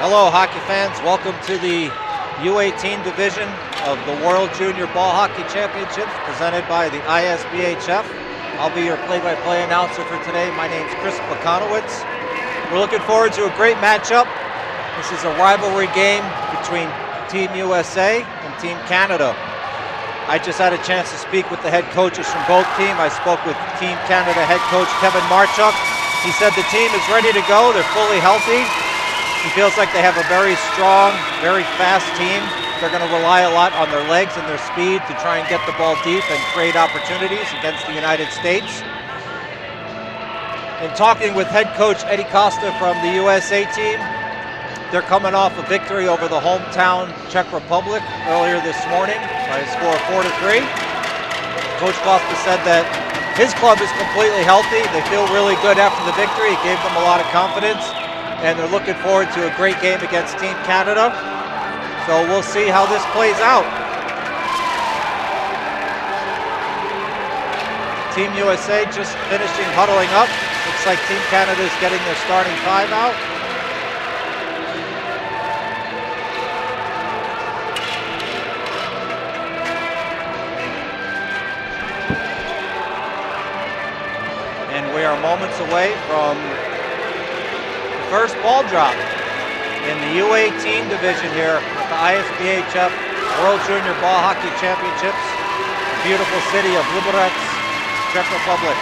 Hello, hockey fans. Welcome to the U18 division of the World Junior Ball Hockey Championships presented by the ISBHF. I'll be your play-by-play announcer for today. My name's Chris Bakanowitz. We're looking forward to a great matchup. This is a rivalry game between Team USA and Team Canada. I just had a chance to speak with the head coaches from both teams. I spoke with Team Canada head coach Kevin Marchuk. He said the team is ready to go. They're fully healthy. He feels like they have a very strong, very fast team. They're going to rely a lot on their legs and their speed to try and get the ball deep and create opportunities against the United States. In talking with head coach Eddie Costa from the USA team, they're coming off a victory over the hometown Czech Republic earlier this morning by a score of 4-3. Coach Costa said that his club is completely healthy. They feel really good after the victory. It gave them a lot of confidence. And they're looking forward to a great game against Team Canada. So we'll see how this plays out. Team USA just finishing huddling up. Looks like Team Canada is getting their starting five out. And we are moments away from first ball drop in the U18 division here at the ISBHF World Junior Ball Hockey Championships. The beautiful city of Liberec, Czech Republic.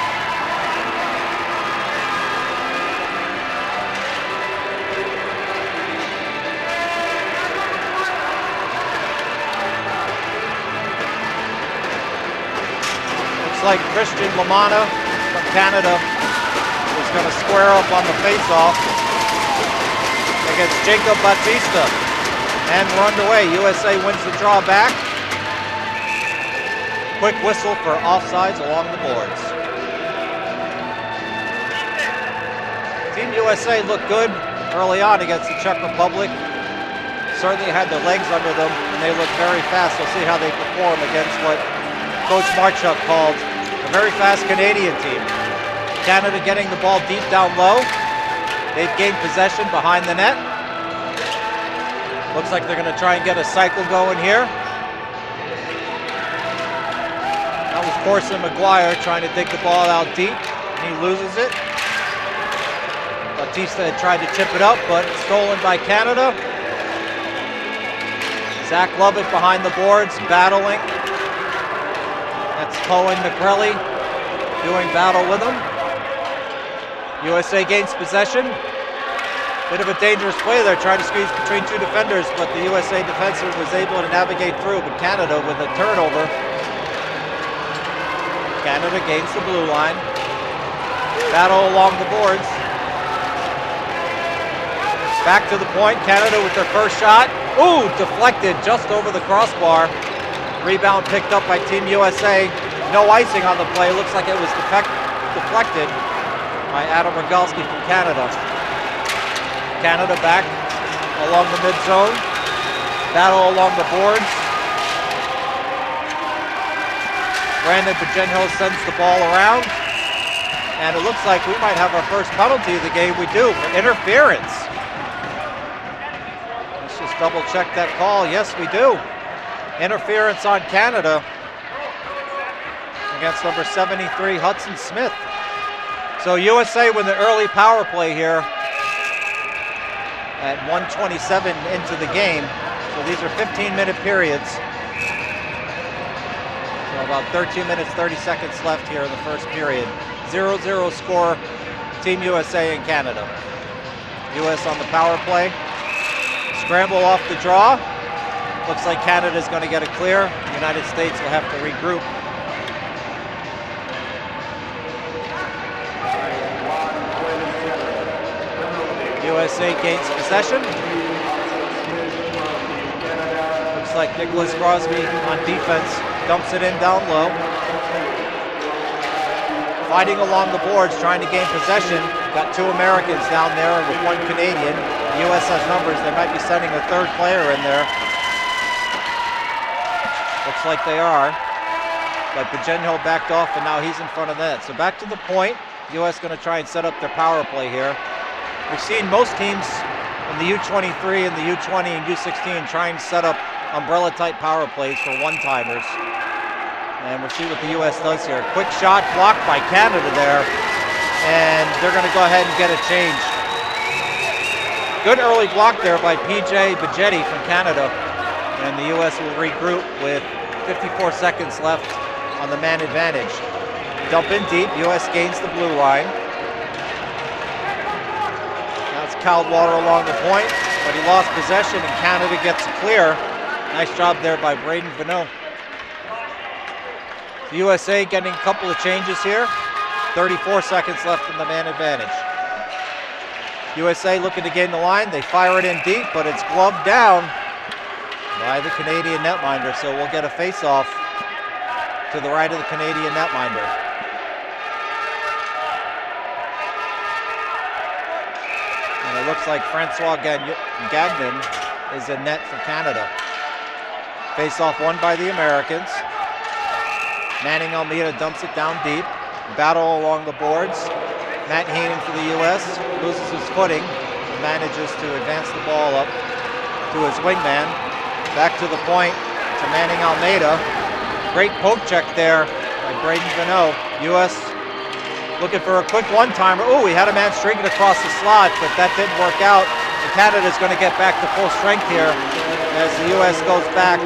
Looks like Christian Lamana from Canada is going to square up on the face-off against Jacob Batista, and we're underway. USA wins the draw back. Quick whistle for offsides along the boards. Team USA looked good early on against the Czech Republic. Certainly had their legs under them, and they look very fast. We'll see how they perform against what Coach Marchuk called a very fast Canadian team. Canada getting the ball deep down low. They've gained possession behind the net. Looks like they're going to try and get a cycle going here. That was Corson McGuire trying to dig the ball out deep. He loses it. Batista had tried to chip it up, but stolen by Canada. Zach Lovett behind the boards, battling. That's Cohen McGrelly doing battle with him. USA gains possession. Bit of a dangerous play there, trying to squeeze between two defenders, but the USA defenseman was able to navigate through, but Canada with a turnover. Canada gains the blue line. Battle along the boards. Back to the point, Canada with their first shot. Ooh, deflected just over the crossbar. Rebound picked up by Team USA. No icing on the play, looks like it was deflected by Adam Rogalski from Canada. Canada back along the mid-zone. Battle along the boards. Brandon Bajenhill sends the ball around. And it looks like we might have our first penalty of the game. We do, for interference. Let's just double check that call. Yes, we do. Interference on Canada against number 73, Hudson Smith. So USA with an early power play here at 1:27 into the game. So these are 15-minute periods. So about 13 minutes, 30 seconds left here in the first period. 0-0 score, Team USA and Canada. US on the power play. Scramble off the draw. Looks like Canada's going to get it clear. The United States will have to regroup. USA gains possession. Looks like Nicholas Crosby on defense dumps it in down low. Fighting along the boards, trying to gain possession. Got two Americans down there with one Canadian. The US has numbers. They might be sending a third player in there. Looks like they are. But Bajenhill backed off, and now he's in front of the net. So back to the point. US going to try and set up their power play here. We've seen most teams in the U23 and the U20 and U16 trying to set up umbrella-type power plays for one-timers. And we'll see what the U.S. does here. Quick shot blocked by Canada there, and they're going to go ahead and get a change. Good early block there by P.J. Bajetti from Canada, and the U.S. will regroup with 54 seconds left on the man advantage. Dump in deep, U.S. gains the blue line. Now it's Caldwater along the point, but he lost possession and Canada gets a clear. Nice job there by Braden Vanneau. The USA getting a couple of changes here. 34 seconds left in the man advantage. USA looking to gain the line. They fire it in deep, but it's gloved down by the Canadian netminder. So we'll get a face-off to the right of the Canadian netminder. And it looks like Francois Gagnon is in net for Canada. Face-off won by the Americans. Manning Almeida dumps it down deep. Battle along the boards. Matt Heenan for the U.S. loses his footing. Manages to advance the ball up to his wingman. Back to the point to Manning Almeida. Great poke check there by Braden Vanneau. U.S. looking for a quick one-timer. Oh, he had a man streaking across the slot, but that didn't work out. And Canada's going to get back to full strength here as the U.S. goes back.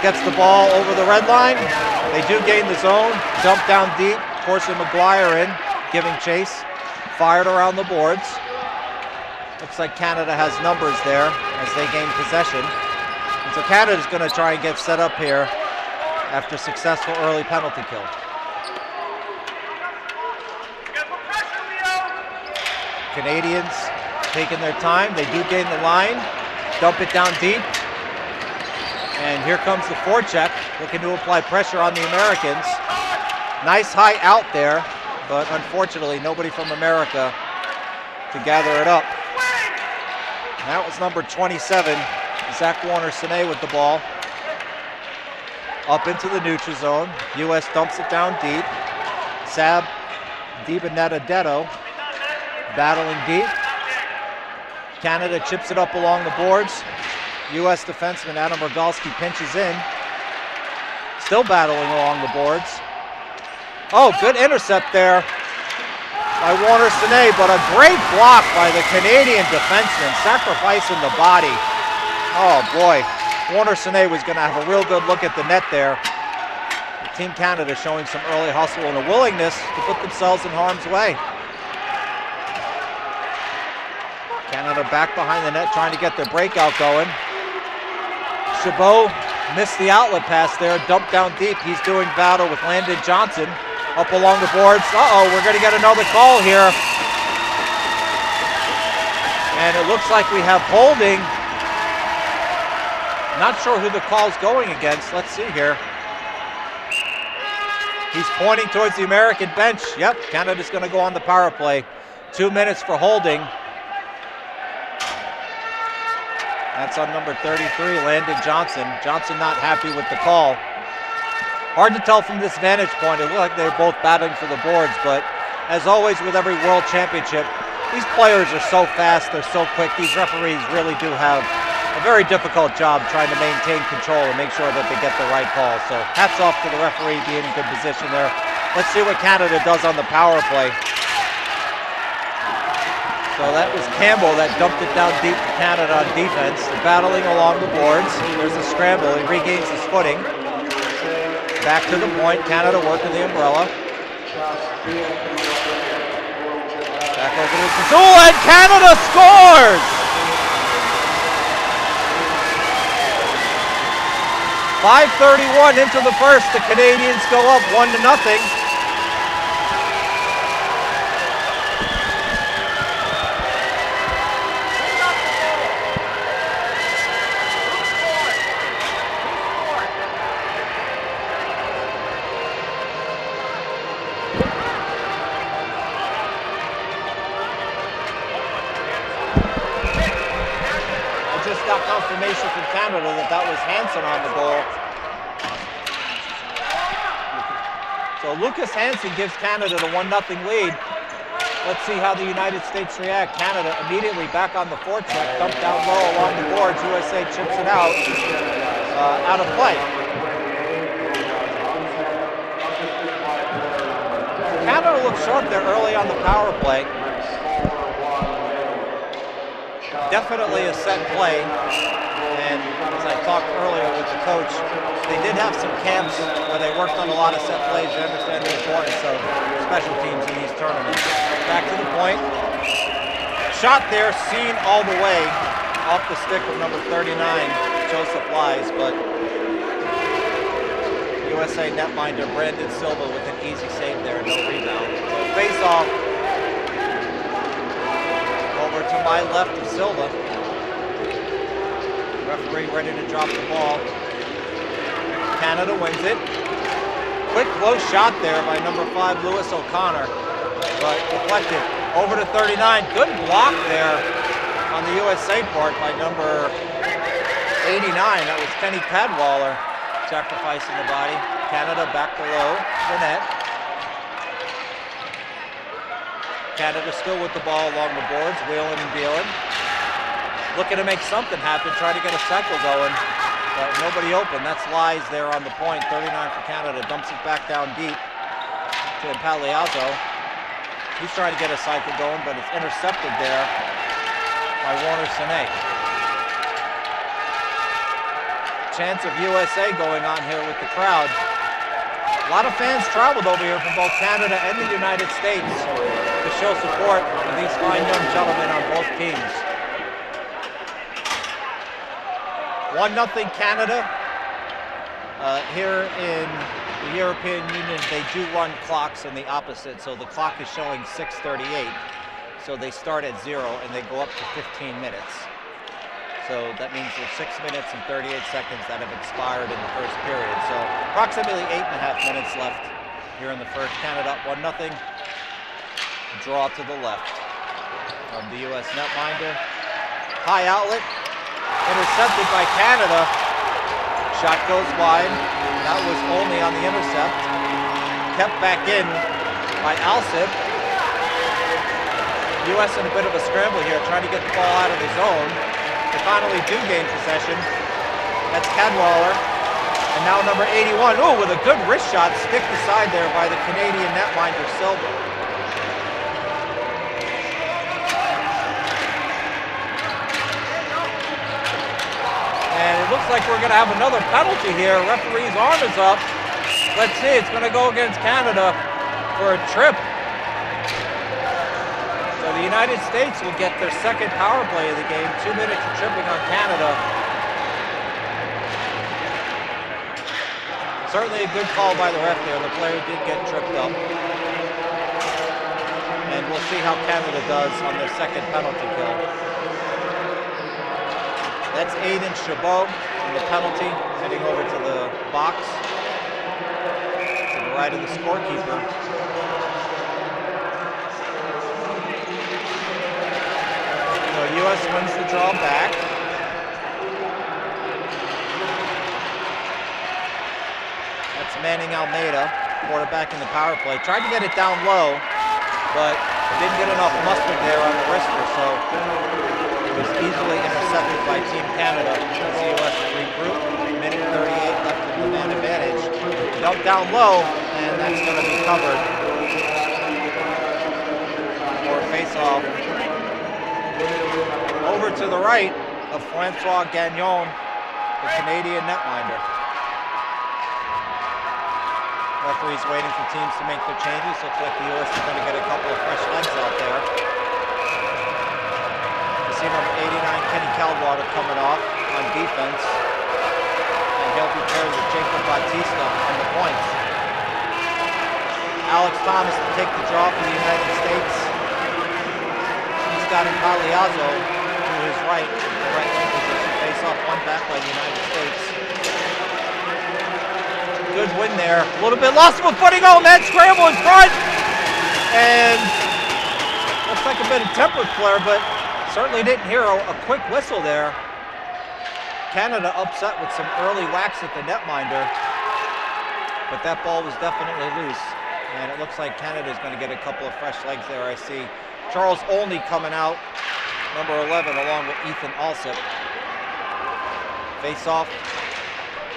Gets the ball over the red line. They do gain the zone. Dump down deep. Corson McGuire in, giving chase. Fired around the boards. Looks like Canada has numbers there as they gain possession. And so Canada's going to try and get set up here after successful early penalty kill. Canadians taking their time. They do gain the line. Dump it down deep. And here comes the forecheck, looking to apply pressure on the Americans. Nice high out there, but unfortunately nobody from America to gather it up. And that was number 27, Zach Warner-Sine with the ball. Up into the neutral zone. U.S. dumps it down deep. Sab DiBenedetto battling deep. Canada chips it up along the boards. U.S. defenseman Adam Rogalski pinches in. Still battling along the boards. Oh, good intercept there by Warner-Sine, but a great block by the Canadian defenseman, sacrificing the body. Oh boy, Warner-Sine was going to have a real good look at the net there. Team Canada showing some early hustle and a willingness to put themselves in harm's way. Canada back behind the net trying to get their breakout going. Chabot missed the outlet pass there, dumped down deep. He's doing battle with Landon Johnson up along the boards. Uh-oh, we're going to get another call here. And it looks like we have holding. Not sure who the call's going against. Let's see here. He's pointing towards the American bench. Yep, Canada's going to go on the power play. 2 minutes for holding. That's on number 33, Landon Johnson. Johnson not happy with the call. Hard to tell from this vantage point. It looked like they're both battling for the boards, but as always with every World Championship, these players are so fast, they're so quick. These referees really do have a very difficult job trying to maintain control and make sure that they get the right call. So hats off to the referee being in good position there. Let's see what Canada does on the power play. So that was Campbell that dumped it down deep to Canada on defense. They're battling along the boards. There's a scramble. He regains his footing. Back to the point. Canada working the umbrella. Back over to Zazul, and Canada scores! 5:31 into the first. The Canadians go up 1-0. Confirmation from Canada that was Hansen on the goal. So Lucas Hansen gives Canada the 1-0 lead. Let's see how the United States react. Canada immediately back on the forecheck, dumped down low along the boards. USA chips it out of play. Canada looked sharp there early on the power play. Definitely a set play, and as I talked earlier with the coach, they did have some camps where they worked on a lot of set plays. They understand the importance of special teams in these tournaments. Back to the point. Shot there, seen all the way off the stick of number 39, Joseph Lies, but USA netminder Brandon Silva with an easy save there, no rebound. So face off. Over to my left of Silva. Referee ready to drop the ball. Canada wins it. Quick close shot there by number 5, Lewis O'Connor, but deflected. Over to 39. Good block there on the USA part by number 89. That was Kenny Cadwallader sacrificing the body. Canada back below the net. Canada still with the ball along the boards, wheeling and dealing. Looking to make something happen, trying to get a cycle going, but nobody open. That's Lies there on the point, 39 for Canada. Dumps it back down deep to Paliazzo. He's trying to get a cycle going, but it's intercepted there by Warner Sine. Chance of USA going on here with the crowd. A lot of fans traveled over here from both Canada and the United States to show support for these fine young gentlemen on both teams. 1-0 Canada. Here in the European Union, they do run clocks in the opposite, so the clock is showing 6:38. So they start at 0 and they go up to 15 minutes. So that means there's 6 minutes and 38 seconds that have expired in the first period. So approximately 8.5 minutes left here in the first. Canada up 1-0. Draw to the left of the U.S. netminder. High outlet, intercepted by Canada. Shot goes wide. That was only on the intercept. Kept back in by Alsip. U.S. in a bit of a scramble here, trying to get the ball out of the zone. They finally do gain possession. That's Cadwallader. And now number 81. Oh, with a good wrist shot, stick aside there by the Canadian netminder Silva. And it looks like we're going to have another penalty here. Referee's arm is up. Let's see, it's going to go against Canada for a trip. So the United States will get their second power play of the game. 2 minutes of tripping on Canada. Certainly a good call by the ref there. The player did get tripped up. And we'll see how Canada does on their second penalty kill. That's Aiden Chabot on the penalty, heading over to the box to the right of the scorekeeper. So U.S. wins the draw back. That's Manning Almeida, quarterback in the power play. Tried to get it down low, but didn't get enough mustard there on the wrister, so it was easily intercepted by Team Canada as the U.S. regroup. Minute 38 left in the man advantage. Dumped down low, and that's going to be covered for a face-off. Over to the right of Francois Gagnon, the Canadian netminder. Referees waiting for teams to make their changes. Looks like the U.S. is going to get a couple of fresh legs out there. You see number 89, Kenny Cadwallader, coming off on defense. And he'll be paired with Jacob Batista on the points. Alex Thomas to take the draw for the United States. He's got Paliazzo to his right, the right wing position. Face off, one back by the United States. Good win there. A little bit lost of a footing. Oh, man, scramble in front. And looks like a bit of temper flare, but certainly didn't hear a quick whistle there. Canada upset with some early whacks at the netminder, but that ball was definitely loose. And it looks like Canada's going to get a couple of fresh legs there. I see Charles Olney coming out, number 11, along with Ethan Alsip. Face off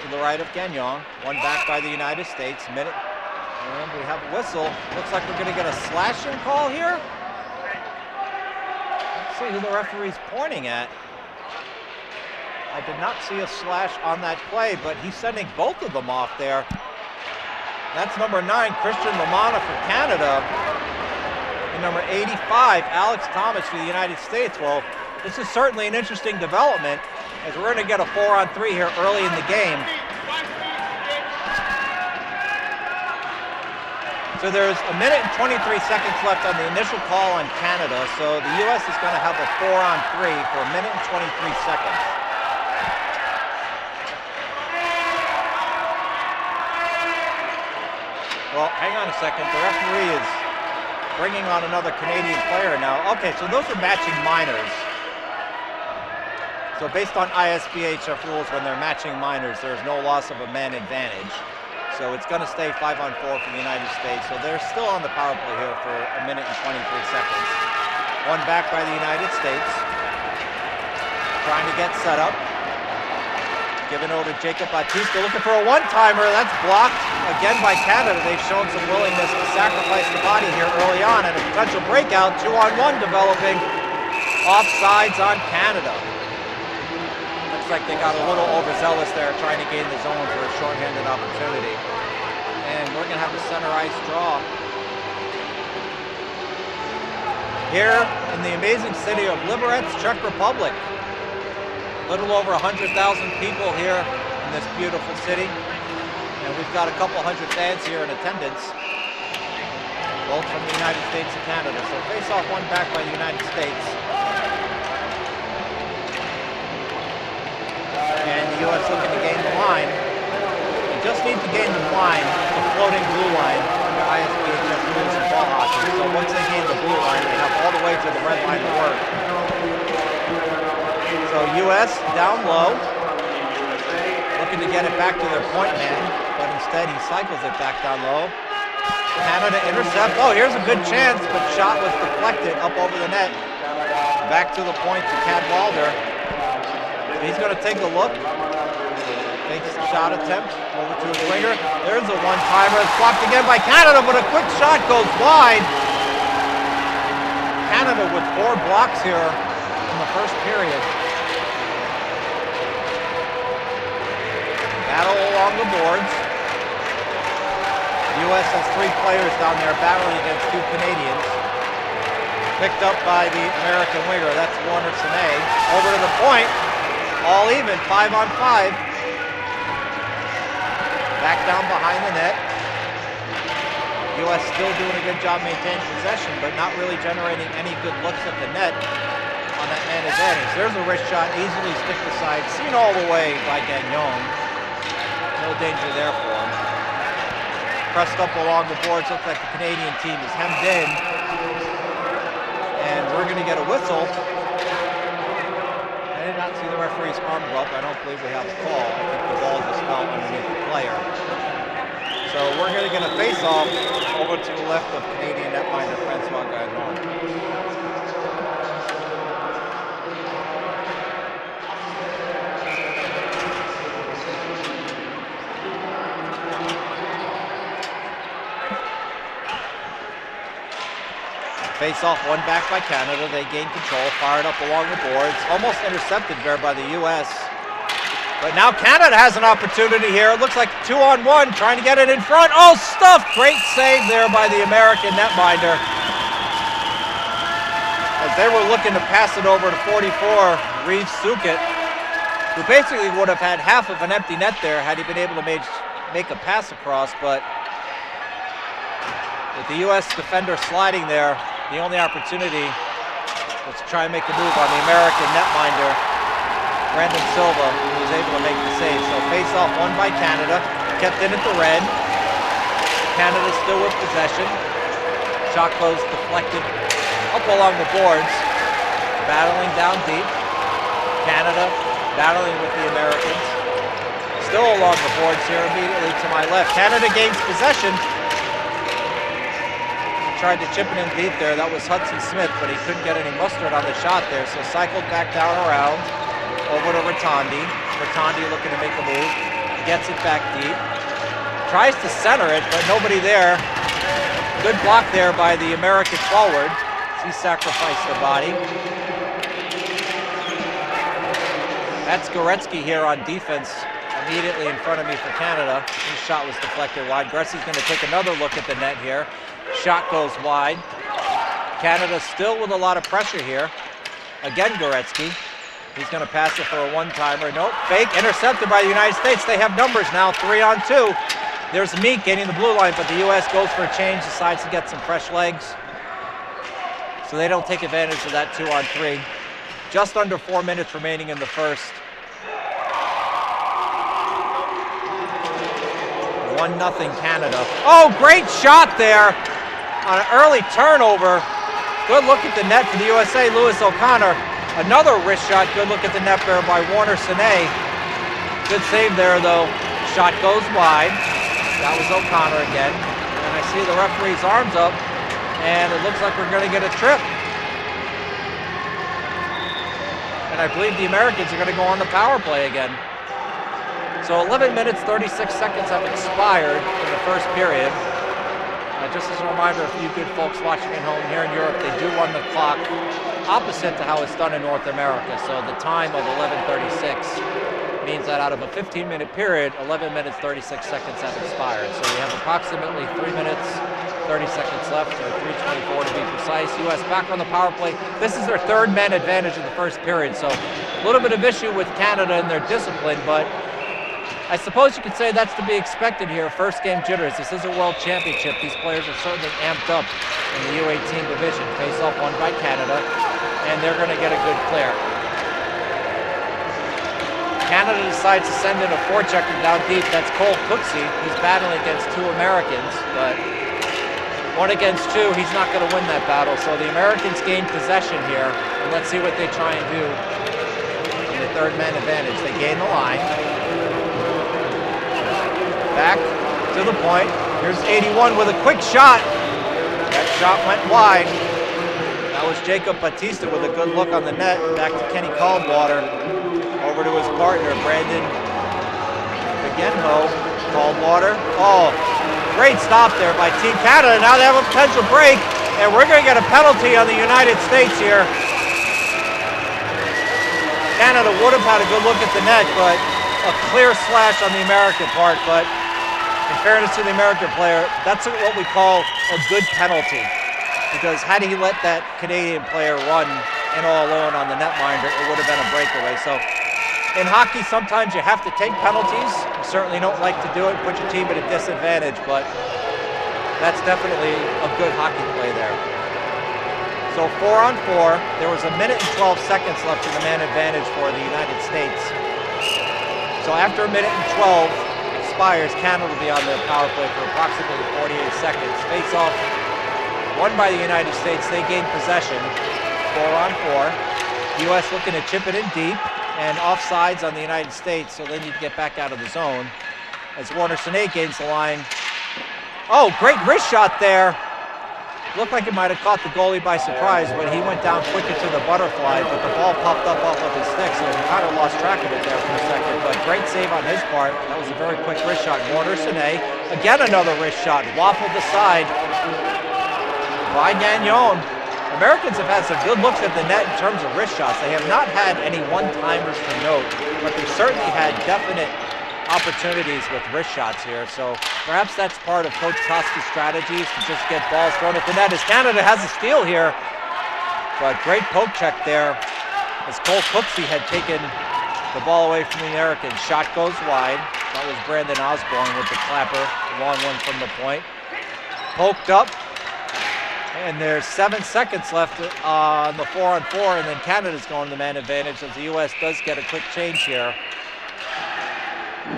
to the right of Gagnon. One back by the United States. Minute. And we have a whistle. Looks like we're going to get a slashing call here. Let's see who the referee's pointing at. I did not see a slash on that play, but he's sending both of them off there. That's number 9, Christian Romana for Canada. And number 85, Alex Thomas for the United States. Well, this is certainly an interesting development, as we're going to get a 4-on-3 here early in the game. So there's a minute and 23 seconds left on the initial call on Canada. So the U.S. is going to have a 4-on-3 for a minute and 23 seconds. Well, hang on a second. The referee is bringing on another Canadian player now. Okay, so those are matching minors. So based on ISBHF rules, when they're matching minors, there's no loss of a man advantage. So it's going to stay 5-on-4 for the United States. So they're still on the power play here for a minute and 23 seconds. One back by the United States. Trying to get set up. Given over to Jacob Batista, looking for a one-timer. That's blocked again by Canada. They've shown some willingness to sacrifice the body here early on, and a potential breakout, 2-on-1 developing. Offsides on Canada. Looks like they got a little overzealous there, trying to gain the zone for a shorthanded opportunity. And we're going to have a center ice draw. Here in the amazing city of Liberec, Czech Republic. Little over 100,000 people here in this beautiful city. And we've got a couple hundred fans here in attendance, both from the United States and Canada. So face off, one back by the United States. And the U.S. looking to gain the line. You just need to gain the line, the floating blue line, under ISBHF rules in ball hockey. So once they gain the blue line, they have all the way to the red line to work. So U.S. down low, looking to get it back to their point man, but instead he cycles it back down low. Canada intercept. Oh, here's a good chance, but shot was deflected up over the net. Back to the point to Cadwalder. He's going to take a look. Takes the shot attempt over to his winger. There's a one-timer. It's blocked again by Canada, but a quick shot goes wide. Canada with 4 blocks here in the first period. Battle along the boards. The U.S. has 3 players down there battling against 2 Canadians. Picked up by the American winger. That's Warner Sine. Over to the point. All even, 5-on-5. Back down behind the net. U.S. still doing a good job maintaining possession, but not really generating any good looks at the net on that man advantage. There's a wrist shot, easily stick aside, seen all the way by Gagnon. No danger there for him. Pressed up along the boards, looks like the Canadian team is hemmed in. And we're going to get a whistle. I did not see the referee's arm go up. I don't believe we have a call. I think the ball just fell underneath the player. So we're going to get a face-off over to the left of Canadian netminder Francois Gagnon. Face off, one back by Canada. They gain control, fired up along the boards. Almost intercepted there by the U.S. But now Canada has an opportunity here. It looks like 2-on-1, trying to get it in front. Oh, stuffed! Great save there by the American netminder. As they were looking to pass it over to 44, Reeves Sukit, who basically would have had half of an empty net there had he been able to make a pass across. But with the U.S. defender sliding there, the only opportunity was to try and make a move on the American netminder, Brandon Silva, who was able to make the save. So face off, one by Canada, kept in at the red. Canada still with possession. Shot goes deflected up along the boards, battling down deep. Canada battling with the Americans. Still along the boards here immediately to my left. Canada gains possession. tried to chip it in deep there. That was Hudson Smith, but he couldn't get any mustard on the shot there, so cycled back down around over to Rotondi. Rotondi looking to make a move. Gets it back deep. Tries to center it, but nobody there. Good block there by the American forward. He sacrificed the body. That's Goretzky here on defense, immediately in front of me for Canada. His shot was deflected wide. Gretzky's going to take another look at the net here. Shot goes wide. Canada still with a lot of pressure here. Again, Goretzky. He's going to pass it for a one-timer. Nope, fake, intercepted by the United States. They have numbers now, 3-on-2. There's Meek getting the blue line, but the U.S. goes for a change, decides to get some fresh legs. So they don't take advantage of that 2-on-3. Just under 4 minutes remaining in the first. 1-0 Canada. Oh, great shot there on an early turnover. Good look at the net for the USA, Lewis O'Connor. Another wrist shot, good look at the net there by Warner Sané. Good save there though. Shot goes wide. That was O'Connor again. And I see the referee's arms up, and it looks like we're gonna get a trip. And I believe the Americans are gonna go on the power play again. So 11 minutes, 36 seconds have expired in the first period. Just as a reminder, for you good folks watching at home, here in Europe, they do run the clock opposite to how it's done in North America. So the time of 11:36 means that out of a 15-minute period, 11 minutes, 36 seconds have expired. So we have approximately 3 minutes, 30 seconds left, or 3:24 to be precise. U.S. back on the power play. This is their third man advantage in the first period. So a little bit of issue with Canada and their discipline, but I suppose you could say that's to be expected here. First game jitters. This is a world championship. These players are certainly amped up in the U18 division. Face off won by Canada, and they're going to get a good clear. Canada decides to send in a forechecker down deep. That's Cole Cooksey. He's battling against two Americans, but 1 against 2, he's not going to win that battle. So the Americans gain possession here, and let's see what they try and do in the third man advantage. They gain the line. Back to the point. Here's 81 with a quick shot. That shot went wide. That was Jacob Batista with a good look on the net. Back to Kenny Caldwater. Over to his partner, Brandon Begenho. Caldwater. Oh, great stop there by Team Canada. Now they have a potential break, and we're going to get a penalty on the United States here. Canada would have had a good look at the net, but a clear slash on the American part. But in fairness to the American player, that's what we call a good penalty. Because had he let that Canadian player run in all alone on the netminder, it would have been a breakaway. So in hockey, sometimes you have to take penalties. You certainly don't like to do it, put your team at a disadvantage, but that's definitely a good hockey play there. So 4-on-4, there was 1 minute and 12 seconds left in the man advantage for the United States. So after 1 minute and 12 expires, Canada will be on the power play for approximately 48 seconds. Face off won by the United States. They gain possession, 4-on-4. U.S. looking to chip it in deep, and offsides on the United States, so they need to get back out of the zone. As Warner Sané gains the line. Oh, great wrist shot there. Looked like it might have caught the goalie by surprise, but he went down quicker to the butterfly, but the ball popped up off of his stick, so he kind of lost track of it there for a second. But great save on his part. That was a very quick wrist shot. Warner Sané, again another wrist shot, waffled aside by Gagnon. Americans have had some good looks at the net in terms of wrist shots. They have not had any one-timers to note, but they've certainly had definite opportunities with wrist shots here. So perhaps that's part of Coach Toski's strategies, to just get balls thrown at the net, as Canada has a steal here. But great poke check there, as Cole Cooksey had taken the ball away from the Americans. Shot goes wide. That was Brandon Osborne with the clapper. Long one from the point. Poked up. And there's 7 seconds left on the 4-on-4, and then Canada's going to the man advantage, as the U.S. does get a quick change here.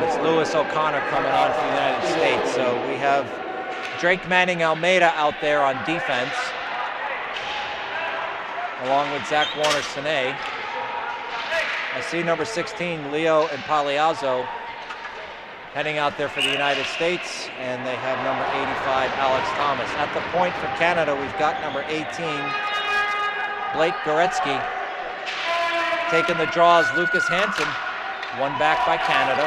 It's Lewis O'Connor coming on for the United States. So we have Drake Manning Almeida out there on defense, along with Zach Warner Sané. I see number 16, Leo and Paliazzo, heading out there for the United States, and they have number 85, Alex Thomas. At the point for Canada, we've got number 18, Blake Goretzky. Taking the draws, Lucas Hansen, one back by Canada.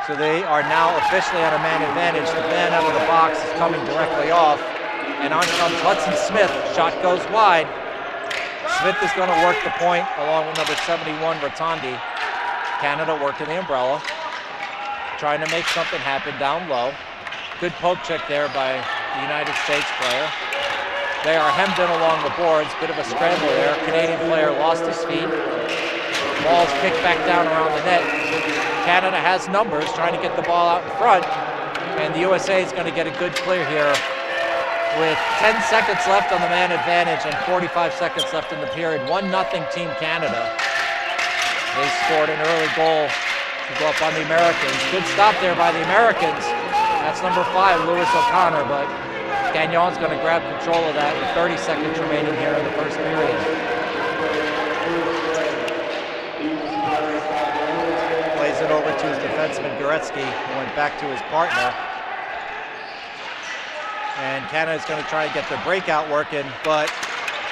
So they are now officially on a man advantage. The man out of the box is coming directly off, and on comes Hudson Smith. Shot goes wide. Smith is going to work the point along with number 71, Rotondi. Canada working the umbrella, trying to make something happen down low. Good poke check there by the United States player. They are hemmed in along the boards. Bit of a scramble there. Canadian player lost his feet. Ball's kicked back down around the net. Canada has numbers, trying to get the ball out in front, and the USA is going to get a good clear here with 10 seconds left on the man advantage and 45 seconds left in the period. 1-0 Team Canada. They scored an early goal to go up on the Americans. Good stop there by the Americans. That's number 5, Lewis O'Connor, but Gagnon's going to grab control of that with 30 seconds remaining here in the first period. Plays it over to his defenseman, Goretzky, who went back to his partner. And Canada's going to try and get their breakout working, but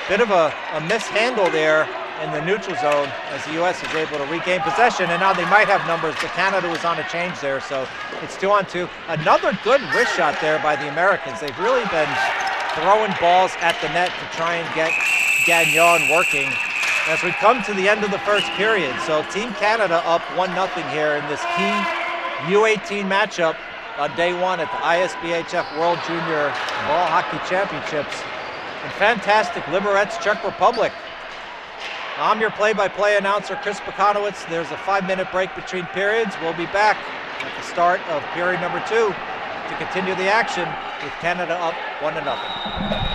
bit of a mishandle there in the neutral zone as the U.S. is able to regain possession, and now they might have numbers, but Canada was on a change there, so it's 2-on-2. Another good wrist shot there by the Americans. They've really been throwing balls at the net to try and get Gagnon working as we come to the end of the first period. So Team Canada up 1-0 here in this key U18 matchup on day one at the ISBHF World Junior Ball Hockey Championships in fantastic Liberec, Czech Republic. I'm your play-by-play announcer, Chris Pekanowicz. There's a 5-minute break between periods. We'll be back at the start of period number 2 to continue the action with Canada up 1-0.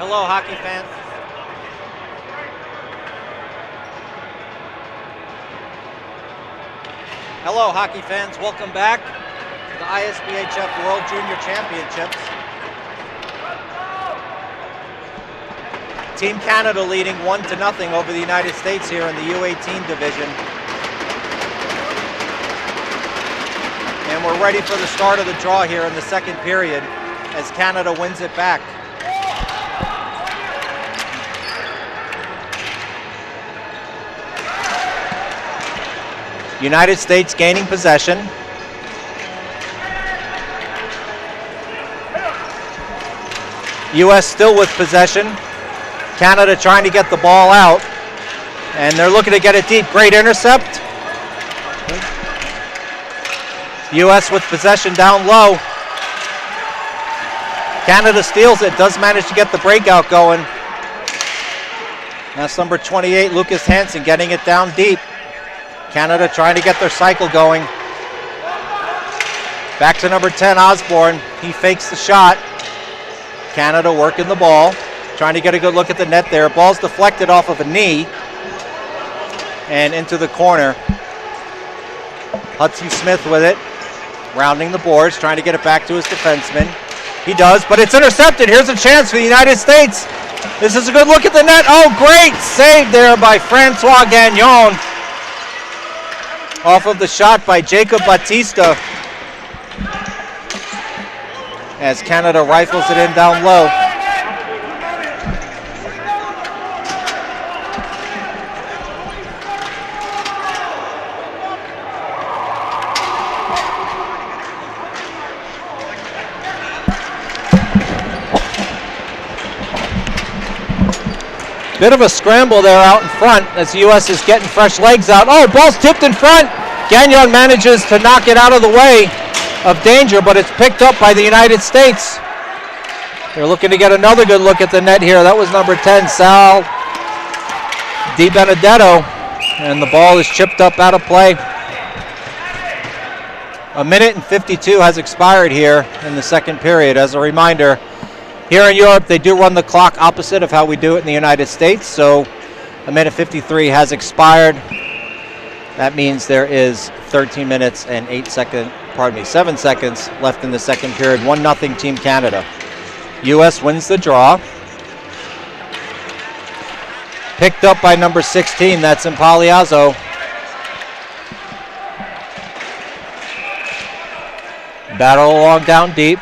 Hello, hockey fans. Hello, hockey fans. Welcome back to the ISBHF World Junior Championships. Team Canada leading 1-0 over the United States here in the U18 division. And we're ready for the start of the draw here in the second period as Canada wins it back. United States gaining possession. U.S. still with possession. Canada trying to get the ball out. And they're looking to get it deep. Great intercept. U.S. with possession down low. Canada steals it. Does manage to get the breakout going. That's number 28, Lucas Hansen, getting it down deep. Canada trying to get their cycle going. Back to number 10, Osborne. He fakes the shot. Canada working the ball. Trying to get a good look at the net there. Ball's deflected off of a knee. And into the corner. Hudson Smith with it. Rounding the boards. Trying to get it back to his defenseman. He does, but it's intercepted. Here's a chance for the United States. This is a good look at the net. Oh, great save there by Francois Gagnon. Off of the shot by Jacob Batista as Canada rifles it in down low. Bit of a scramble there out in front as the U.S. is getting fresh legs out. Oh, ball's tipped in front. Gagnon manages to knock it out of the way of danger, but it's picked up by the United States. They're looking to get another good look at the net here. That was number 10, Sal Di Benedetto, and the ball is chipped up out of play. 1:52 has expired here in the second period. As a reminder, here in Europe, they do run the clock opposite of how we do it in the United States, so 1:53 has expired. That means there is 13 minutes and 7 seconds left in the second period. 1-0 Team Canada. U.S. wins the draw. Picked up by number 16, that's Impaliazzo. Battle along down deep.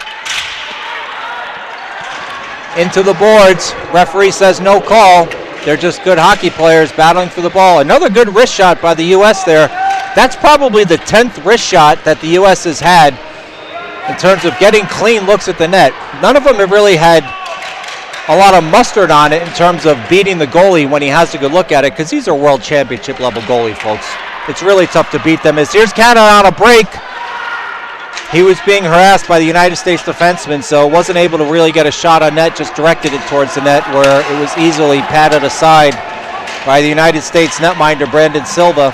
Into the boards. Referee says no call. They're just good hockey players battling for the ball. Another good wrist shot by the U.S. there. That's probably the 10th wrist shot that the U.S. has had in terms of getting clean looks at the net. None of them have really had a lot of mustard on it in terms of beating the goalie when he has a good look at it, because these are world championship level goalie, folks. It's really tough to beat them. As here's Canada on a break. He was being harassed by the United States defenseman, so wasn't able to really get a shot on net, just directed it towards the net where it was easily patted aside by the United States netminder Brandon Silva,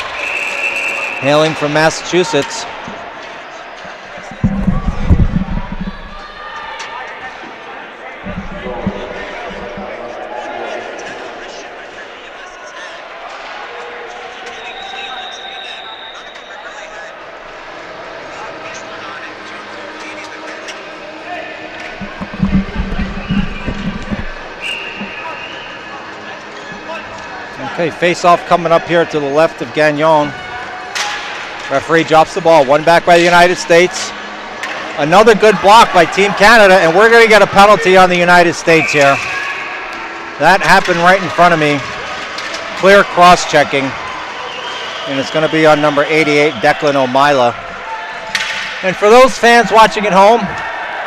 hailing from Massachusetts. Okay, face-off coming up here to the left of Gagnon. Referee drops the ball. One back by the United States. Another good block by Team Canada, and we're going to get a penalty on the United States here. That happened right in front of me. Clear cross-checking. And it's going to be on number 88, Declan O'Mila. And for those fans watching at home,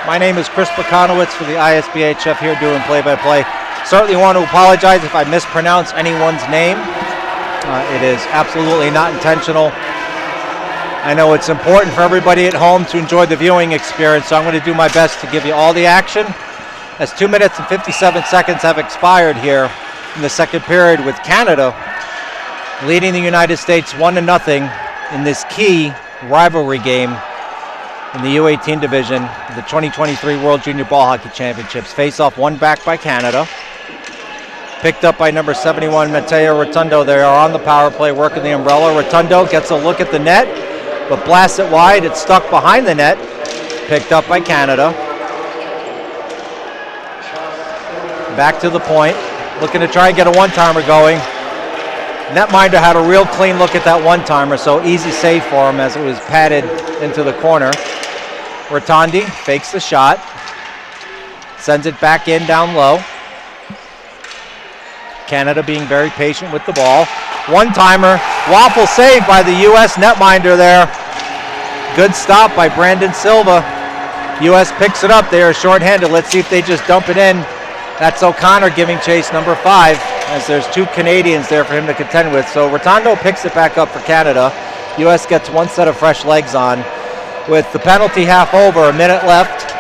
my name is Chris Pekanowitz for the ISBHF here doing play-by-play. Certainly want to apologize if I mispronounce anyone's name. It is absolutely not intentional. I know it's important for everybody at home to enjoy the viewing experience, so I'm going to do my best to give you all the action. As 2 minutes and 57 seconds have expired here in the second period, with Canada leading the United States 1-0 in this key rivalry game in the U18 division, the 2023 World Junior Ball Hockey Championships. Face-off one back by Canada. Picked up by number 71, Matteo Rotundo. They are on the power play, working the umbrella. Rotundo gets a look at the net, but blasts it wide. It's stuck behind the net. Picked up by Canada. Back to the point. Looking to try and get a one-timer going. Netminder had a real clean look at that one-timer, so easy save for him as it was padded into the corner. Rotondi fakes the shot. Sends it back in down low. Canada being very patient with the ball. One-timer, waffle save by the U.S. netminder there. Good stop by Brandon Silva. U.S. picks it up. They are shorthanded. Let's see if they just dump it in. That's O'Connor giving chase, number 5, as there's 2 Canadians there for him to contend with. So Rotundo picks it back up for Canada. U.S. gets one set of fresh legs on. With the penalty half over, a minute left.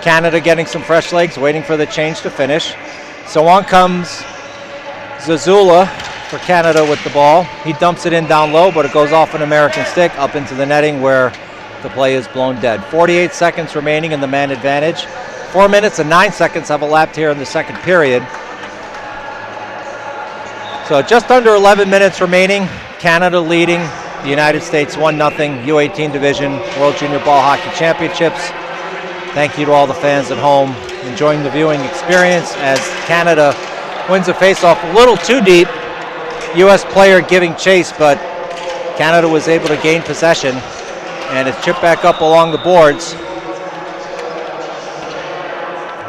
Canada getting some fresh legs, waiting for the change to finish. So on comes Zazula for Canada with the ball. He dumps it in down low, but it goes off an American stick up into the netting where the play is blown dead. 48 seconds remaining in the man advantage. 4 minutes and 9 seconds have elapsed here in the second period. So just under 11 minutes remaining. Canada leading the United States 1-0 U18 Division World Junior Ball Hockey Championships. Thank you to all the fans at home enjoying the viewing experience as Canada wins a faceoff a little too deep. U.S. player giving chase, but Canada was able to gain possession, and it's chipped back up along the boards.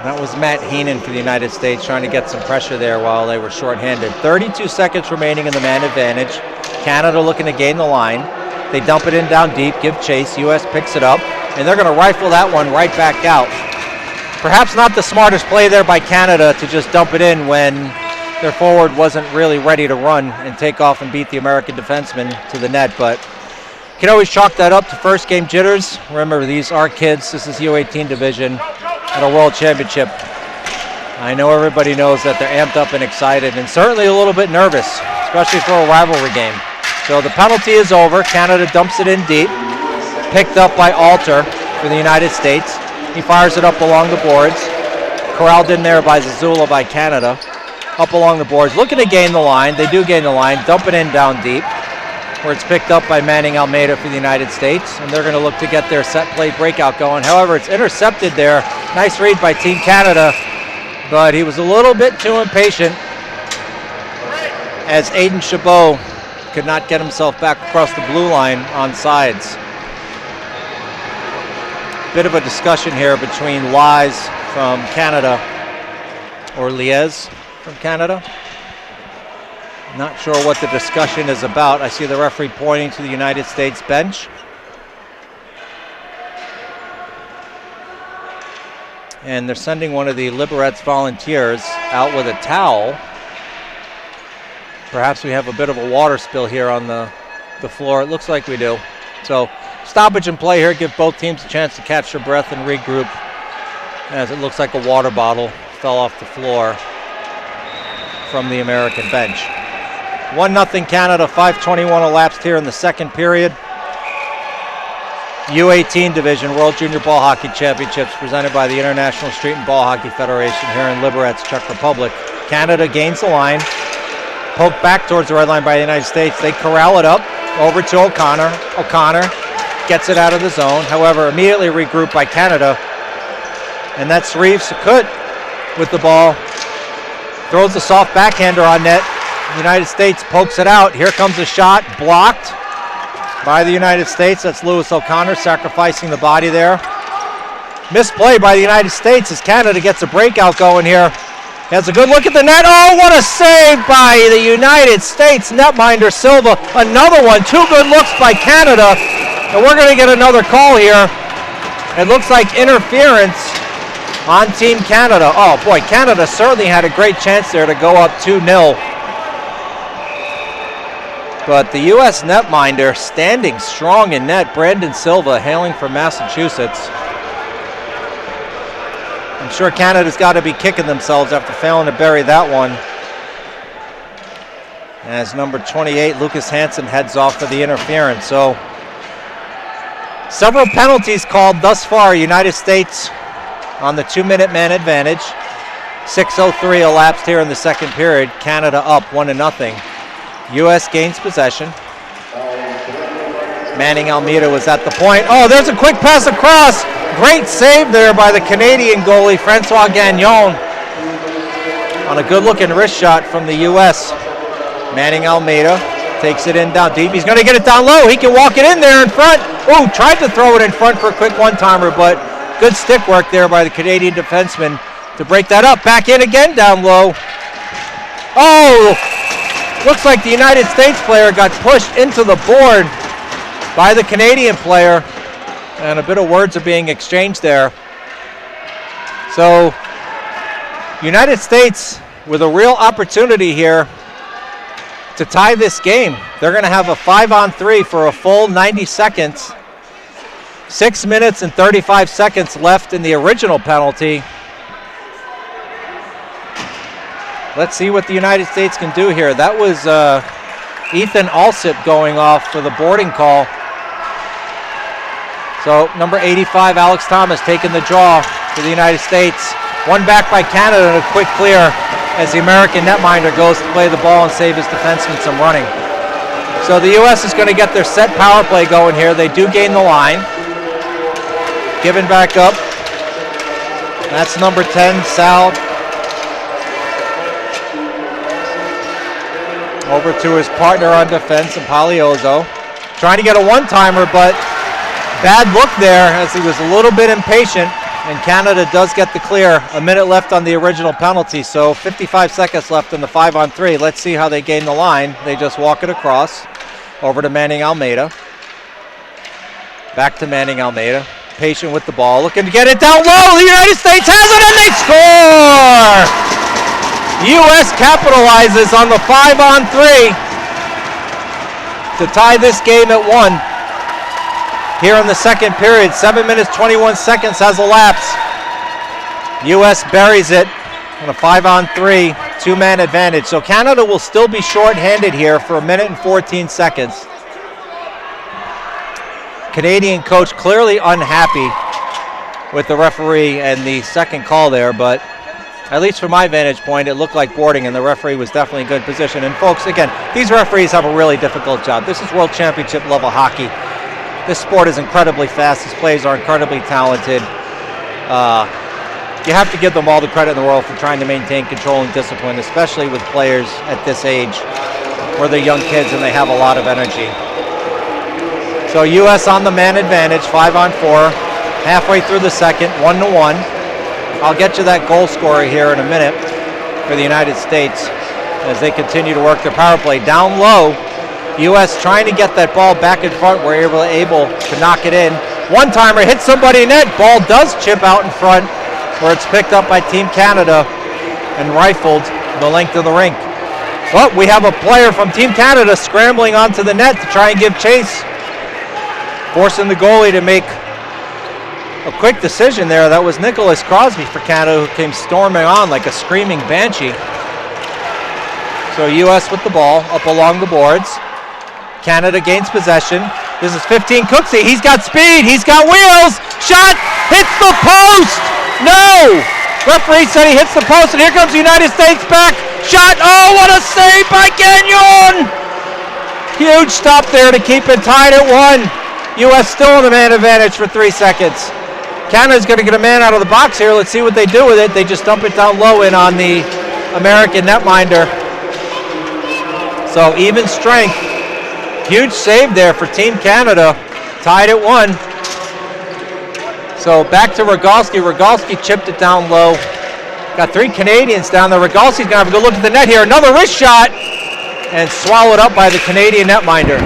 That was Matt Heenan for the United States trying to get some pressure there while they were shorthanded. 32 seconds remaining in the man advantage. Canada looking to gain the line. They dump it in down deep, give chase. U.S. picks it up, and they're going to rifle that one right back out. Perhaps not the smartest play there by Canada to just dump it in when their forward wasn't really ready to run and take off and beat the American defenseman to the net, but you can always chalk that up to first game jitters. Remember, these are kids. This is U18 division at a world championship. I know everybody knows that they're amped up and excited and certainly a little bit nervous, especially for a rivalry game. So the penalty is over. Canada dumps it in deep. Picked up by Alter for the United States. He fires it up along the boards. Corralled in there by Zazula by Canada. Up along the boards. Looking to gain the line. They do gain the line. Dump it in down deep, where it's picked up by Manning Almeida for the United States. And they're going to look to get their set play breakout going. However, it's intercepted there. Nice read by Team Canada, but he was a little bit too impatient as Aiden Chabot could not get himself back across the blue line on sides. Bit of a discussion here between Lies from Canada, or Liez from Canada. Not sure what the discussion is about. I see the referee pointing to the United States bench. And they're sending one of the Liberettes volunteers out with a towel. Perhaps we have a bit of a water spill here on the floor. It looks like we do. So stoppage and play here. Give both teams a chance to catch their breath and regroup, as it looks like a water bottle fell off the floor from the American bench. 1-0 Canada, 5:21 elapsed here in the second period. U18 Division World Junior Ball Hockey Championships presented by the International Street and Ball Hockey Federation here in Liberec, Czech Republic. Canada gains the line. Poked back towards the red line by the United States. They corral it up over to O'Connor. O'Connor gets it out of the zone. However, immediately regrouped by Canada. And that's Reeves Sakut with the ball. Throws the soft backhander on net. The United States pokes it out. Here comes a shot, blocked by the United States. That's Lewis O'Connor sacrificing the body there. Misplay by the United States as Canada gets a breakout going here. Has a good look at the net. Oh, what a save by the United States netminder Silva. Another one. Two good looks by Canada. And we're going to get another call here. It looks like interference on Team Canada. Oh, boy, Canada certainly had a great chance there to go up 2-0. But the U.S. netminder standing strong in net. Brandon Silva, hailing from Massachusetts. I'm sure Canada's got to be kicking themselves after failing to bury that one. As number 28, Lucas Hansen, heads off for the interference. So, several penalties called thus far. United States on the 2-minute man advantage. 6:03 elapsed here in the second period. Canada up 1-0. U.S. gains possession. Manning Almeida was at the point. Oh, there's a quick pass across. Great save there by the Canadian goalie, Francois Gagnon, on a good-looking wrist shot from the U.S. Manning Almeida takes it in down deep. He's going to get it down low. He can walk it in there in front. Oh, tried to throw it in front for a quick one-timer, but good stick work there by the Canadian defenseman to break that up. Back in again down low. Oh, looks like the United States player got pushed into the board by the Canadian player, and a bit of words are being exchanged there. So, United States with a real opportunity here to tie this game. They're going to have a 5-on-3 for a full 90 seconds. 6 minutes and 35 seconds left in the original penalty. Let's see what the United States can do here. That was Ethan Alsip going off for the boarding call. So number 85, Alex Thomas, taking the draw for the United States. One back by Canada and a quick clear as the American netminder goes to play the ball and save his defenseman some running. So the U.S. is going to get their set power play going here. They do gain the line. Given back up. That's number 10, Sal. Over to his partner on defense, Pagliozzo. Trying to get a one-timer, but bad look there as he was a little bit impatient, and Canada does get the clear. A minute left on the original penalty, so 55 seconds left in the 5-on-3. Let's see how they gain the line. They just walk it across over to Manning Almeida. Back to Manning Almeida. Patient with the ball, looking to get it down low. The United States has it, and they score! U.S. capitalizes on the 5-on-3 to tie this game at 1. Here in the second period, 7 minutes, 21 seconds has elapsed. U.S. buries it on a 5-on-3, two-man advantage. So Canada will still be short-handed here for a minute and 14 seconds. Canadian coach clearly unhappy with the referee and the second call there, but at least from my vantage point, it looked like boarding, and the referee was definitely in good position. And folks, again, these referees have a really difficult job. This is World Championship level hockey. This sport is incredibly fast. These players are incredibly talented. You have to give them all the credit in the world for trying to maintain control and discipline, especially with players at this age where they're young kids and they have a lot of energy. So U.S. on the man advantage, 5-on-4, halfway through the second, 1-1. I'll get you that goal scorer here in a minute for the United States as they continue to work their power play. Down low, U.S. trying to get that ball back in front. We're able to knock it in. One-timer hits somebody in net. Ball does chip out in front where it's picked up by Team Canada and rifled the length of the rink. But we have a player from Team Canada scrambling onto the net to try and give chase, forcing the goalie to make a quick decision there. That was Nicholas Crosby for Canada, who came storming on like a screaming banshee. So U.S. with the ball up along the boards. Canada gains possession. This is 15 Cooksey. He's got speed. He's got wheels. Shot hits the post. No. Referee said he hits the post, and here comes the United States back. Shot. Oh, what a save by Gagnon. Huge stop there to keep it tied at 1. U.S. still in the man advantage for 3 seconds. Canada's going to get a man out of the box here. Let's see what they do with it. They just dump it down low in on the American netminder. So even strength. Huge save there for Team Canada. Tied at 1. So back to Rogalski. Rogalski chipped it down low. Got 3 Canadians down there. Rogalski's going to have a good look at the net here. Another wrist shot. And swallowed up by the Canadian netminder.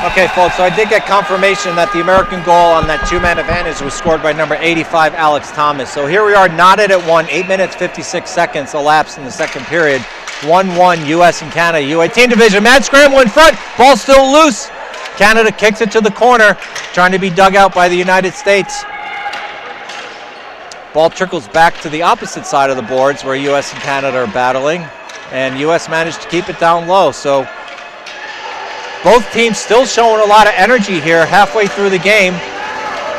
Okay, folks, so I did get confirmation that the American goal on that two-man advantage was scored by number 85, Alex Thomas. So here we are, knotted at 1, 8 minutes, 56 seconds elapsed in the second period. 1-1, U.S. and Canada. U18 division, mad scramble in front, ball still loose. Canada kicks it to the corner, trying to be dug out by the United States. Ball trickles back to the opposite side of the boards where U.S. and Canada are battling, and U.S. managed to keep it down low. So both teams still showing a lot of energy here halfway through the game.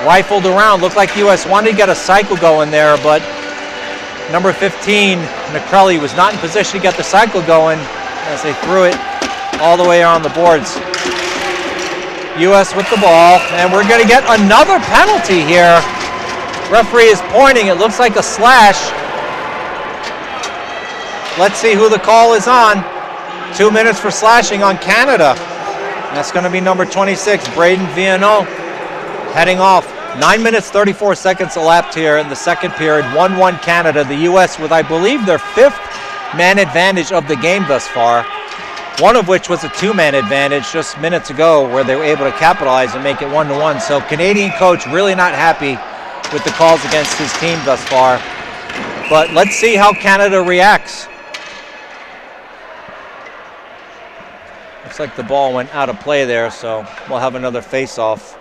Rifled around, looked like U.S. wanted to get a cycle going there, but number 15, McCrelly, was not in position to get the cycle going as they threw it all the way around the boards. U.S. with the ball, and we're going to get another penalty here. Referee is pointing, it looks like a slash. Let's see who the call is on. 2 minutes for slashing on Canada. That's going to be number 26, Braden Viano, heading off. 9 minutes, 34 seconds elapsed here in the second period. 1-1 Canada. The U.S. with, I believe, their 5th man advantage of the game thus far. One of which was a 2-man advantage just minutes ago where they were able to capitalize and make it 1-1. So Canadian coach really not happy with the calls against his team thus far. But let's see how Canada reacts. Looks like the ball went out of play there, so we'll have another face-off.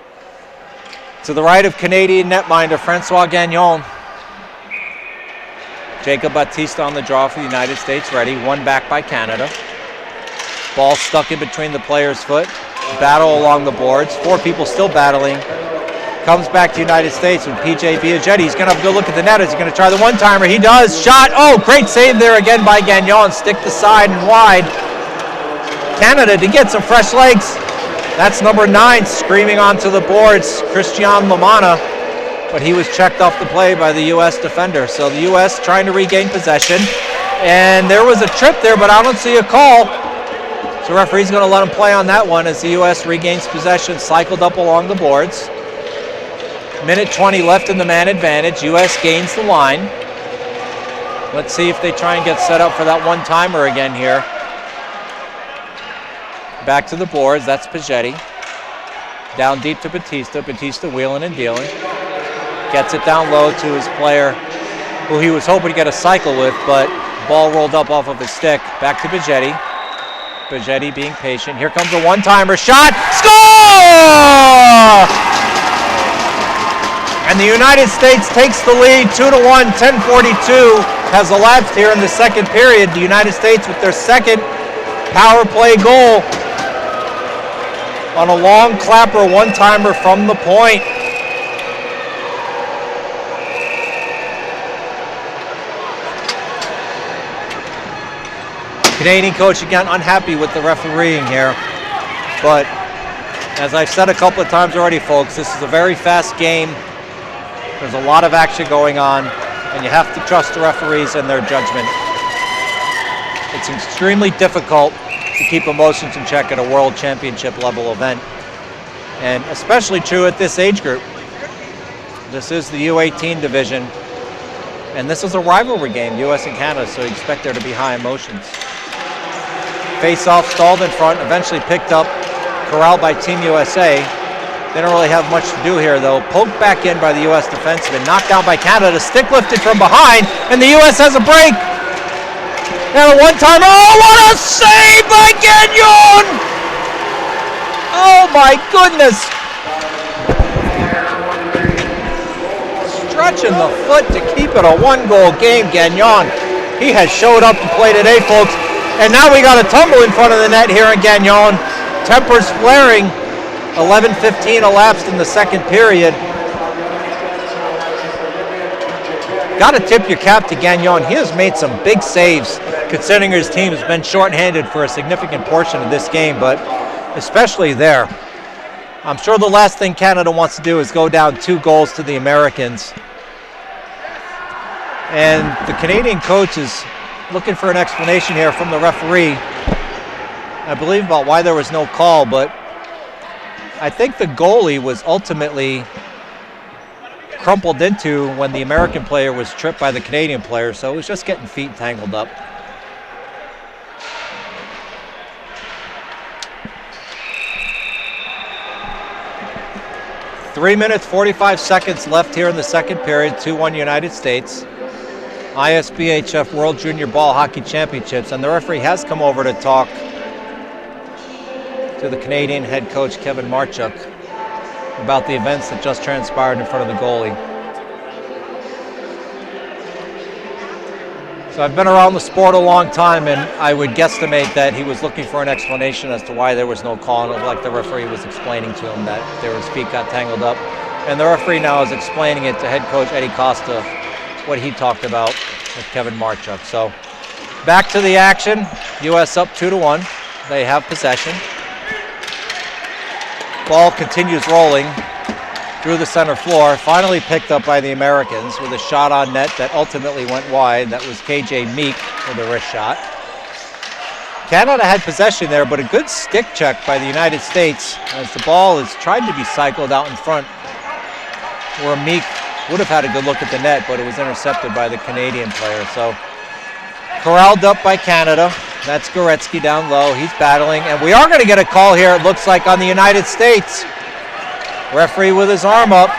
To the right of Canadian netminder Francois Gagnon. Jacob Batista on the draw for the United States, ready. One back by Canada. Ball stuck in between the player's foot. Battle along the boards. 4 people still battling. Comes back to the United States with PJ Biaggetti. He's going to have a good look at the net. Is he going to try the one-timer? He does. Shot. Oh, great save there again by Gagnon. Stick to side and wide. Canada to get some fresh legs. That's number 9 screaming onto the boards, Christian Lamana. But he was checked off the play by the U.S. defender. So the U.S. trying to regain possession. And there was a trip there, but I don't see a call. So referee's going to let him play on that one as the U.S. regains possession, cycled up along the boards. Minute 20 left in the man advantage. U.S. gains the line. Let's see if they try and get set up for that one-timer again here. Back to the boards. That's Pagetti. Down deep to Batista. Batista wheeling and dealing. Gets it down low to his player who he was hoping to get a cycle with, but ball rolled up off of his stick. Back to Pagetti. Pagetti being patient. Here comes a one-timer shot. Score! And the United States takes the lead 2-1. 10:42 has elapsed here in the second period. The United States with their second power play goal on a long clapper one-timer from the point. Canadian coach again unhappy with the refereeing here, but as I've said a couple of times already, folks, this is a very fast game. There's a lot of action going on, and you have to trust the referees and their judgment. It's extremely difficult to keep emotions in check at a world championship level event, and especially true at this age group. This is the U18 division, and this is a rivalry game, U.S. and Canada, so you expect there to be high emotions. Face-off stalled in front, eventually picked up, corralled by Team USA. They don't really have much to do here, though. Poked back in by the U.S. defenseman, knocked down by Canada, stick lifted from behind, and the U.S. has a break. And a one-timer. Oh, what a save by Gagnon! Oh, my goodness. Stretching the foot to keep it a one-goal game, Gagnon. He has showed up to play today, folks. And now we got a tumble in front of the net here in Gagnon. Tempers flaring. 11:15 elapsed in the second period. Got to tip your cap to Gagnon. He has made some big saves, considering his team has been shorthanded for a significant portion of this game, but especially there. I'm sure the last thing Canada wants to do is go down 2 goals to the Americans. And the Canadian coach is looking for an explanation here from the referee, I believe, about why there was no call, but I think the goalie was ultimately crumpled into when the American player was tripped by the Canadian player, so it was just getting feet tangled up. Three minutes, 45 seconds left here in the second period, 2-1 United States. ISBHF World Junior Ball Hockey Championships, and the referee has come over to talk to the Canadian head coach Kevin Marchuk about the events that just transpired in front of the goalie. So I've been around the sport a long time, and I would guesstimate that he was looking for an explanation as to why there was no call, like the referee was explaining to him that his feet got tangled up. And the referee now is explaining it to head coach Eddie Costa, what he talked about with Kevin Marchuk. So back to the action. U.S. up 2-1. They have possession. Ball continues rolling through the center floor, finally picked up by the Americans with a shot on net that ultimately went wide. That was KJ Meek with a wrist shot. Canada had possession there, but a good stick check by the United States as the ball is tried to be cycled out in front, where Meek would have had a good look at the net, but it was intercepted by the Canadian player. So corralled up by Canada. That's Goretzky down low. He's battling, and we are going to get a call here, it looks like, on the United States. Referee with his arm up.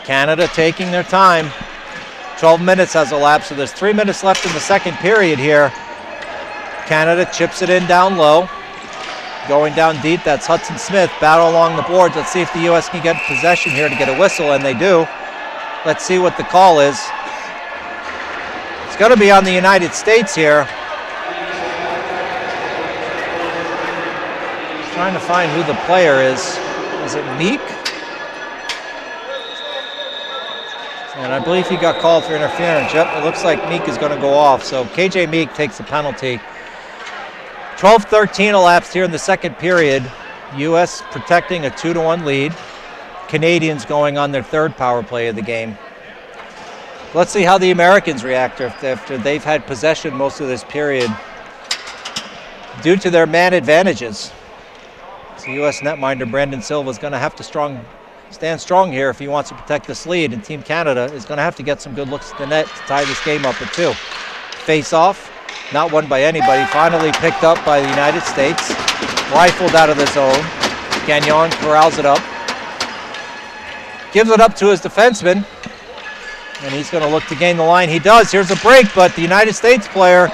Canada taking their time. 12 minutes has elapsed, so there's 3 minutes left in the second period here. Canada chips it in down low. Going down deep, that's Hudson Smith. Battle along the boards. Let's see if the U.S. can get possession here to get a whistle, and they do. Let's see what the call is. It's going to be on the United States here. Trying to find who the player is. Is it Meek? And I believe he got called for interference. Yep, it looks like Meek is going to go off. So KJ Meek takes the penalty. 12:13 elapsed here in the second period. U.S. protecting a 2-1 lead. Canadians going on their third power play of the game. Let's see how the Americans react after they've had possession most of this period due to their man advantages. So U.S. netminder Brandon Silva is going to have to stand strong here if he wants to protect this lead, and Team Canada is going to have to get some good looks at the net to tie this game up at 2. Face off, not won by anybody, finally picked up by the United States, rifled out of the zone. Gagnon corrals it up, gives it up to his defenseman, and he's going to look to gain the line. He does. Here's a break, but the United States player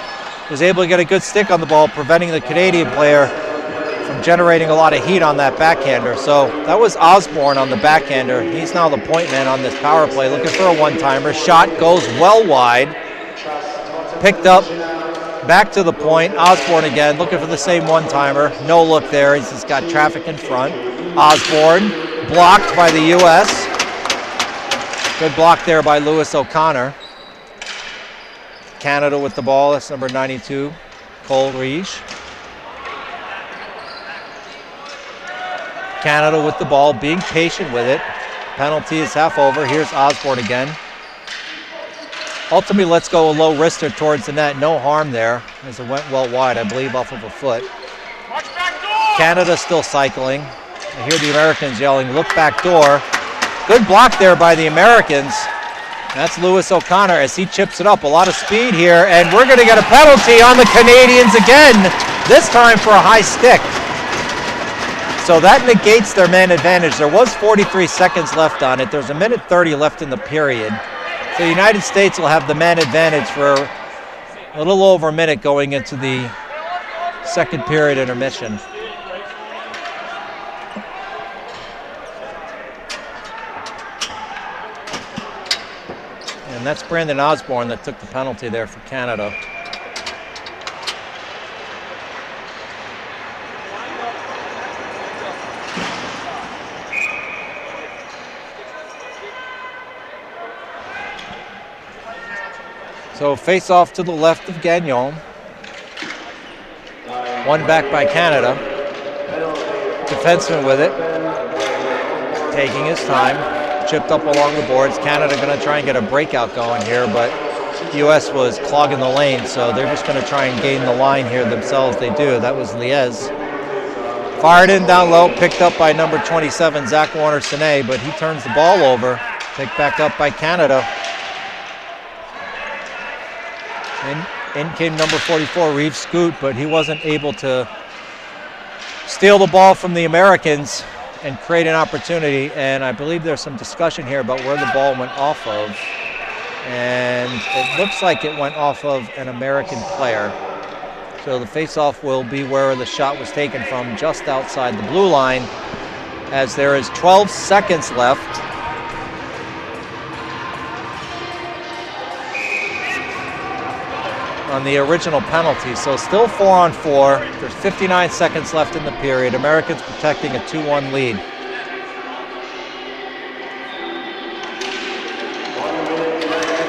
was able to get a good stick on the ball, preventing the Canadian player from generating a lot of heat on that backhander. So that was Osborne on the backhander. He's now the point man on this power play, looking for a one-timer. Shot goes well wide. Picked up, back to the point. Osborne again, looking for the same one-timer. No look there. He's just got traffic in front. Osborne blocked by the U.S. Good block there by Lewis O'Connor. Canada with the ball. That's number 92, Cole Riege. Canada with the ball, being patient with it. Penalty is half over. Here's Osborne again. Ultimately, let's go a low wrister towards the net. No harm there, as it went well wide, I believe, off of a foot. Canada still cycling. I hear the Americans yelling, look back door. Good block there by the Americans. That's Lewis O'Connor as he chips it up. A lot of speed here, and we're going to get a penalty on the Canadians again, this time for a high stick. So that negates their man advantage. There was 43 seconds left on it. There's 1:30 left in the period. So the United States will have the man advantage for a little over a minute going into the second period intermission. And that's Brandon Osborne that took the penalty there for Canada. So face off to the left of Gagnon. One back by Canada. Defenseman with it. Taking his time. Chipped up along the boards. Canada going to try and get a breakout going here, but U.S. was clogging the lane, so they're just going to try and gain the line here themselves. They do. That was Liez. Fired in down low. Picked up by number 27, Zach Warner-Sene, but he turns the ball over. Picked back up by Canada. In came number 44, Reeve Scoot, but he wasn't able to steal the ball from the Americans and create an opportunity. And I believe there's some discussion here about where the ball went off of. And it looks like it went off of an American player. So the face-off will be where the shot was taken from, just outside the blue line, as there is 12 seconds left. on the original penalty. So still 4-on-4. There's 59 seconds left in the period. Americans protecting a 2-1 lead.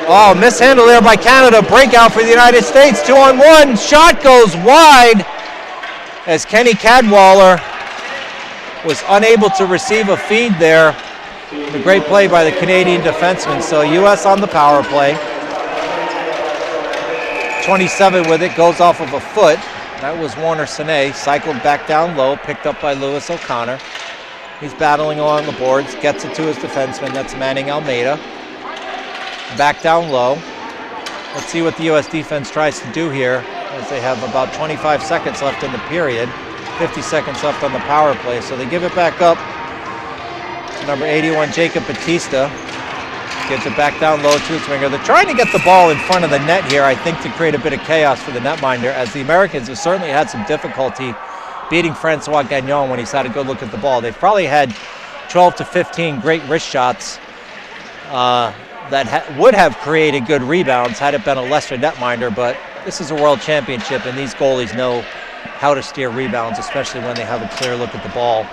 Oh, mishandle there by Canada. Breakout for the United States. 2-on-1. Shot goes wide as Kenny Cadwallader was unable to receive a feed there. A great play by the Canadian defenseman. So U.S. on the power play. 27 with it, goes off of a foot. That was Warner Sine. Cycled back down low, picked up by Lewis O'Connor. He's battling along the boards, gets it to his defenseman. That's Manning Almeida. Back down low. Let's see what the U.S. defense tries to do here, as they have about 25 seconds left in the period. 50 seconds left on the power play. So they give it back up to number 81, Jacob Batista. Gets it back down low to its winger. They're trying to get the ball in front of the net here, I think, to create a bit of chaos for the netminder, as the Americans have certainly had some difficulty beating Francois Gagnon when he's had a good look at the ball. They've probably had 12 to 15 great wrist shots that would have created good rebounds had it been a lesser netminder, but this is a world championship, and these goalies know how to steer rebounds, especially when they have a clear look at the ball,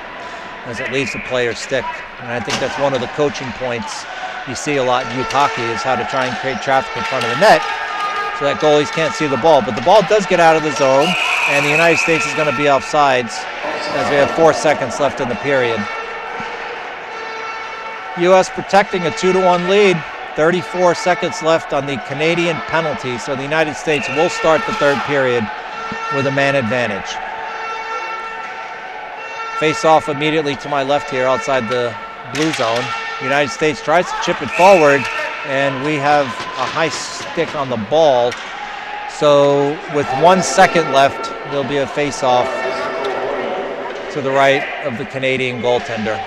as it leaves the player's stick. And I think that's one of the coaching points you see a lot in youth hockey, is how to try and create traffic in front of the net so that goalies can't see the ball. But the ball does get out of the zone, and the United States is going to be offsides as we have 4 seconds left in the period. U.S. protecting a 2-1 lead. 34 seconds left on the Canadian penalty, so the United States will start the third period with a man advantage. Face off immediately to my left here outside the blue zone. United States tries to chip it forward, and we have a high stick on the ball. So with 1 second left, there'll be a face-off to the right of the Canadian goaltender.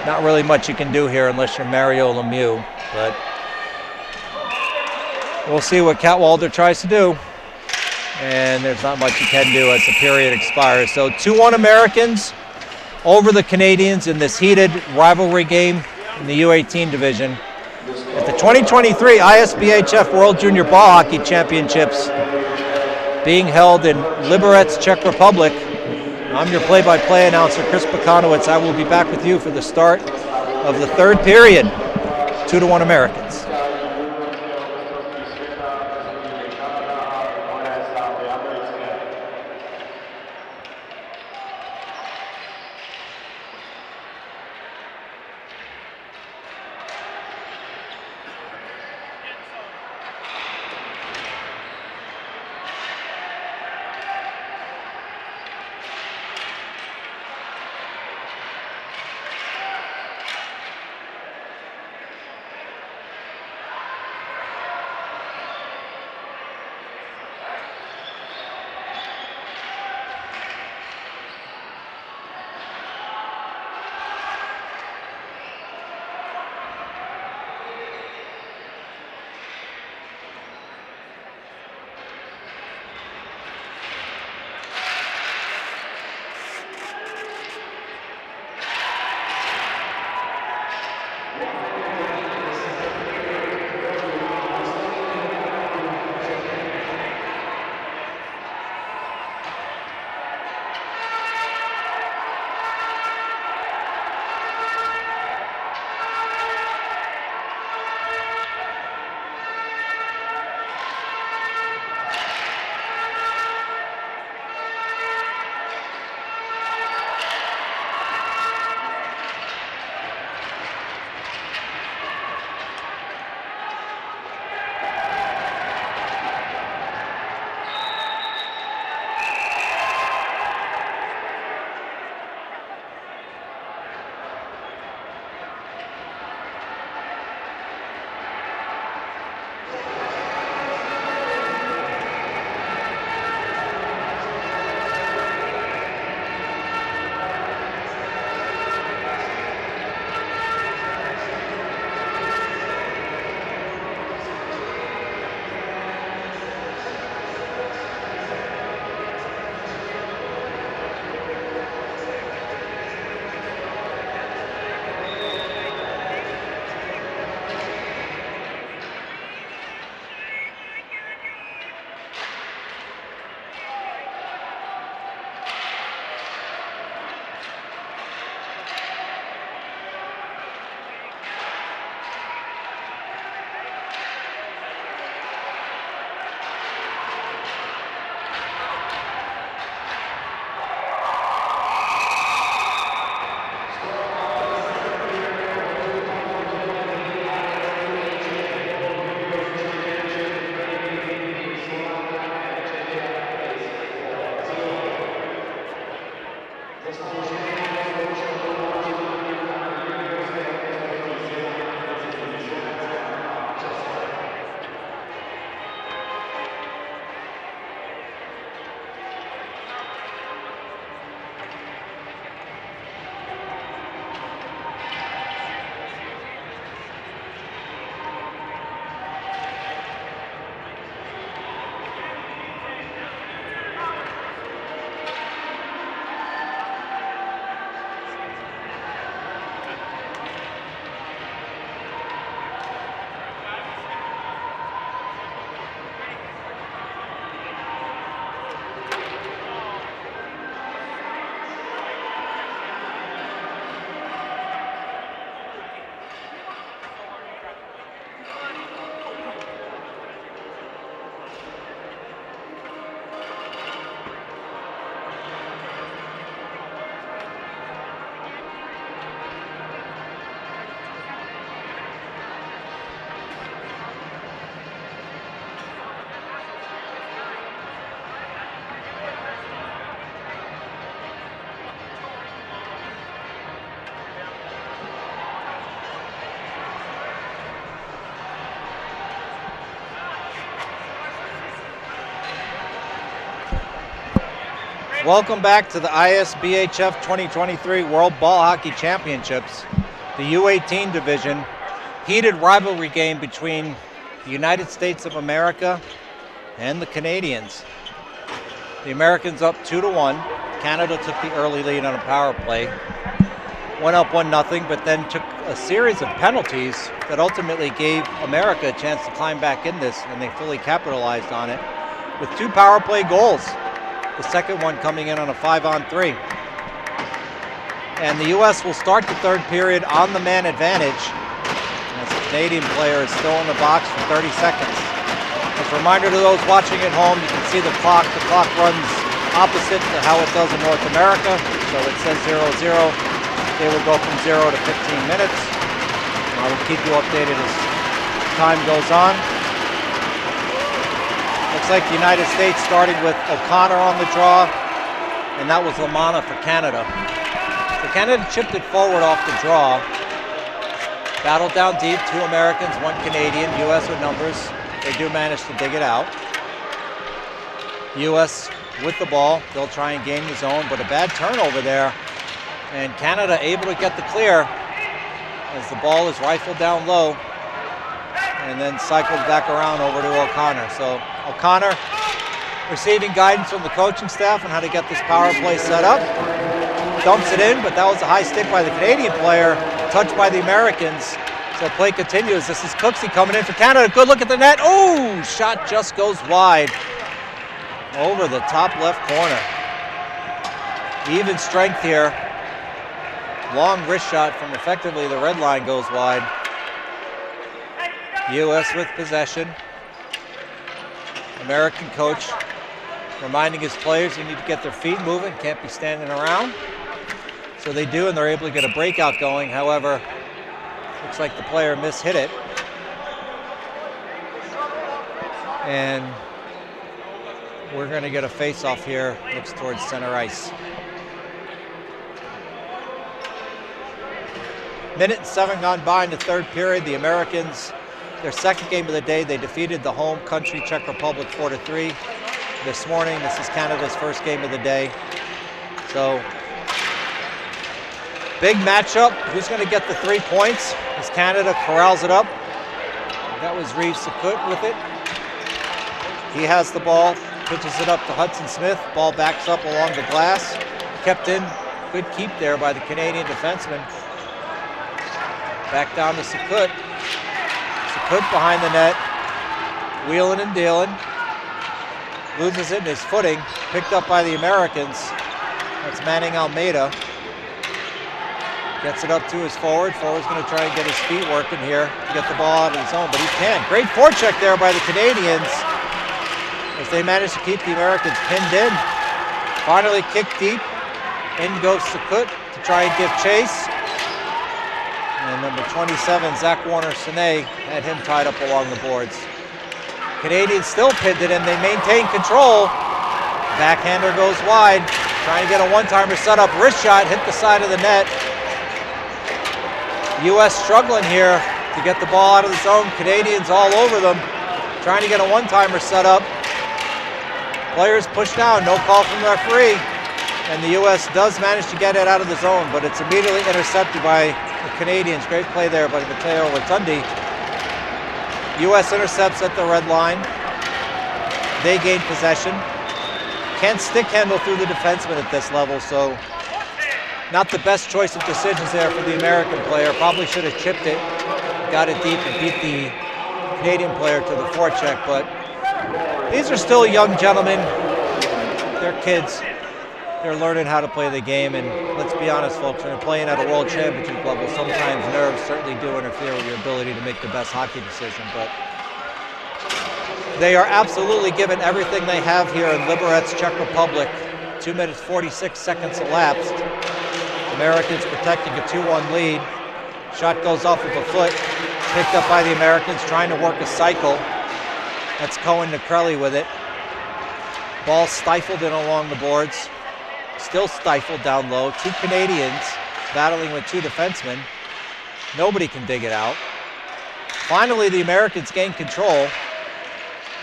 Not really much you can do here unless you're Mario Lemieux, but we'll see what Cadwallader tries to do. And there's not much you can do as the period expires. So 2-1 Americans over the Canadians in this heated rivalry game in the U18 division at the 2023 ISBHF World Junior Ball Hockey Championships being held in Liberec, Czech Republic. I'm your play-by-play announcer, Chris Pekanowicz. I will be back with you for the start of the third period. 2-1 Americans. Welcome back to the ISBHF 2023 World Ball Hockey Championships, the U18 division. Heated rivalry game between the United States of America and the Canadians. The Americans up 2-1. Canada took the early lead on a power play. Went up 1-0, but then took a series of penalties that ultimately gave America a chance to climb back in this, and they fully capitalized on it with 2 power play goals. The second one coming in on a 5-on-3. And the U.S. will start the third period on the man advantage as the Canadian player is still in the box for 30 seconds. As a reminder to those watching at home, you can see the clock. The clock runs opposite to how it does in North America. So it says 0-0. They will go from 0 to 15 minutes. I will keep you updated as time goes on. Looks like the United States starting with O'Connor on the draw, and that was Lamanna for Canada. So Canada chipped it forward off the draw. Battled down deep, 2 Americans, 1 Canadian. U.S. with numbers. They do manage to dig it out. U.S. with the ball. They'll try and gain the zone, but a bad turnover there. And Canada able to get the clear as the ball is rifled down low and then cycled back around over to O'Connor. So O'Connor receiving guidance from the coaching staff on how to get this power play set up. Dumps it in, but that was a high stick by the Canadian player, touched by the Americans. So play continues. This is Cooksey coming in for Canada. Good look at the net. Oh, shot just goes wide over the top left corner. Even strength here. Long wrist shot from effectively the red line goes wide. U.S. with possession. American coach reminding his players they need to get their feet moving, can't be standing around. So they do, and they're able to get a breakout going. However, looks like the player mishit it. And we're going to get a face-off here, looks towards center ice. Minute and 7 gone by in the third period. The Americans, their second game of the day, they defeated the home country Czech Republic 4-3. This morning, this is Canada's first game of the day. So, big matchup. Who's going to get the 3 points as Canada corrals it up? That was Reeves Sakut with it. He has the ball, pitches it up to Hudson Smith. Ball backs up along the glass. Kept in. Good keep there by the Canadian defenseman. Back down to Sakut. Sakut behind the net. Wheeling and dealing. Loses it in his footing. Picked up by the Americans. That's Manning Almeida. Gets it up to his forward. Forward's going to try and get his feet working here to get the ball out of the zone, but he can't. Great forecheck there by the Canadians as they manage to keep the Americans pinned in. Finally kicked deep. In goes Sakut to try and give chase. And number 27, Zach Warner-Sene, had him tied up along the boards. Canadians still pinned it, and they maintain control. Backhander goes wide. Trying to get a one-timer set up. Wrist shot hit the side of the net. U.S. struggling here to get the ball out of the zone. Canadians all over them. Trying to get a one-timer set up. Players pushed down. No call from the referee. And the U.S. does manage to get it out of the zone, but it's immediately intercepted by the Canadians. Great play there by Matteo Rotundi. U.S. intercepts at the red line. They gain possession. Can't stick handle through the defenseman at this level, so not the best choice of decisions there for the American player. Probably should have chipped it, got it deep, and beat the Canadian player to the forecheck, but these are still young gentlemen. They're kids. They're learning how to play the game, and let's be honest, folks, when you're playing at a world championship level, sometimes nerves certainly do interfere with your ability to make the best hockey decision, but they are absolutely given everything they have here in Liberec, Czech Republic. 2 minutes, 46 seconds elapsed. Americans protecting a 2-1 lead. Shot goes off with a foot, picked up by the Americans, trying to work a cycle. That's Cohen Nicrelli with it. Ball stifled in along the boards. Still stifled down low. 2 Canadians battling with 2 defensemen. Nobody can dig it out. Finally, the Americans gain control.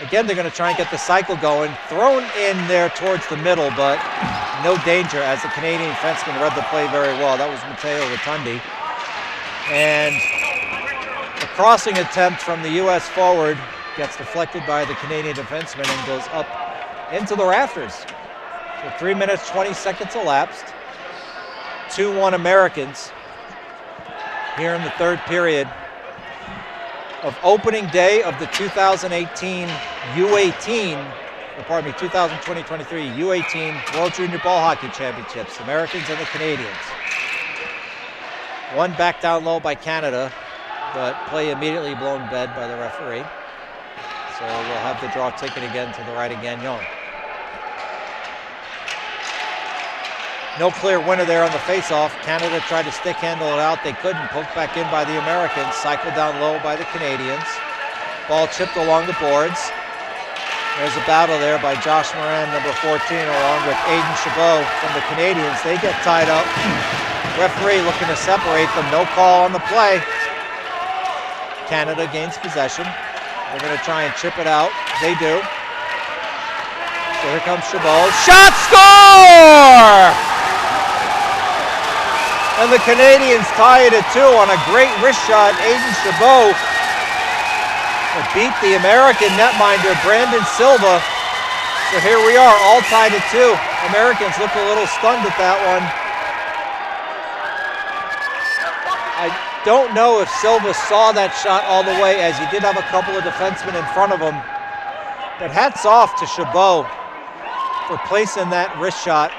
Again, they're going to try and get the cycle going. Thrown in there towards the middle, but no danger as the Canadian defenseman read the play very well. That was Matteo Rotundi. And a crossing attempt from the U.S. forward gets deflected by the Canadian defenseman and goes up into the rafters. So 3 minutes, 20 seconds elapsed. 2-1 Americans here in the third period of opening day of the 2018 U18, or pardon me, 2020-23 U18 World Junior Ball Hockey Championships, Americans and the Canadians. One back down low by Canada, but play immediately blown dead by the referee. So we'll have the draw taken again to the right of Gagnon. No clear winner there on the faceoff. Canada tried to stick handle it out. They couldn't. Poked back in by the Americans. Cycled down low by the Canadians. Ball chipped along the boards. There's a battle there by Josh Moran, number 14, along with Aiden Chabot from the Canadians. They get tied up. Referee looking to separate them. No call on the play. Canada gains possession. They're going to try and chip it out. They do. So here comes Chabot. Shot, score! And the Canadians tie it at 2 on a great wrist shot. Aiden Chabot beat the American netminder, Brandon Silva. So here we are, all tied at 2. Americans look a little stunned at that one. I don't know if Silva saw that shot all the way, as he did have a couple of defensemen in front of him. But hats off to Chabot for placing that wrist shot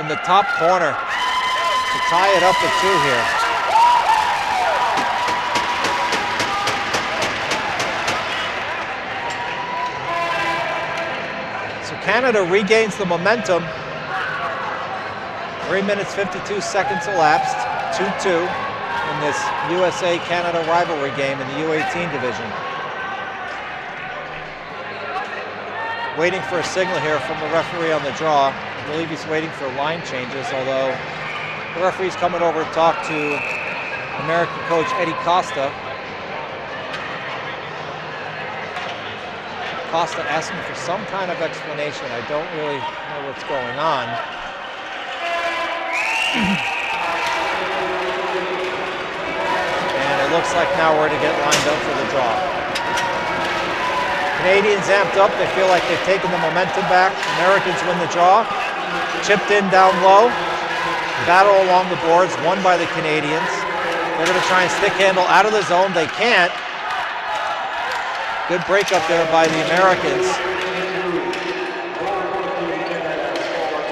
in the top corner to tie it up at 2 here. So Canada regains the momentum. 3 minutes, 52 seconds elapsed, 2-2 in this USA-Canada rivalry game in the U18 division. Waiting for a signal here from the referee on the draw. I believe he's waiting for line changes, although the referee's coming over to talk to American coach Eddie Costa. Costa asking for some kind of explanation. I don't really know what's going on. And it looks like now we're to get lined up for the draw. Canadians amped up. They feel like they've taken the momentum back. Americans win the draw. Chipped in down low. Battle along the boards, won by the Canadians. They're going to try and stick handle out of the zone. They can't. Good breakup there by the Americans.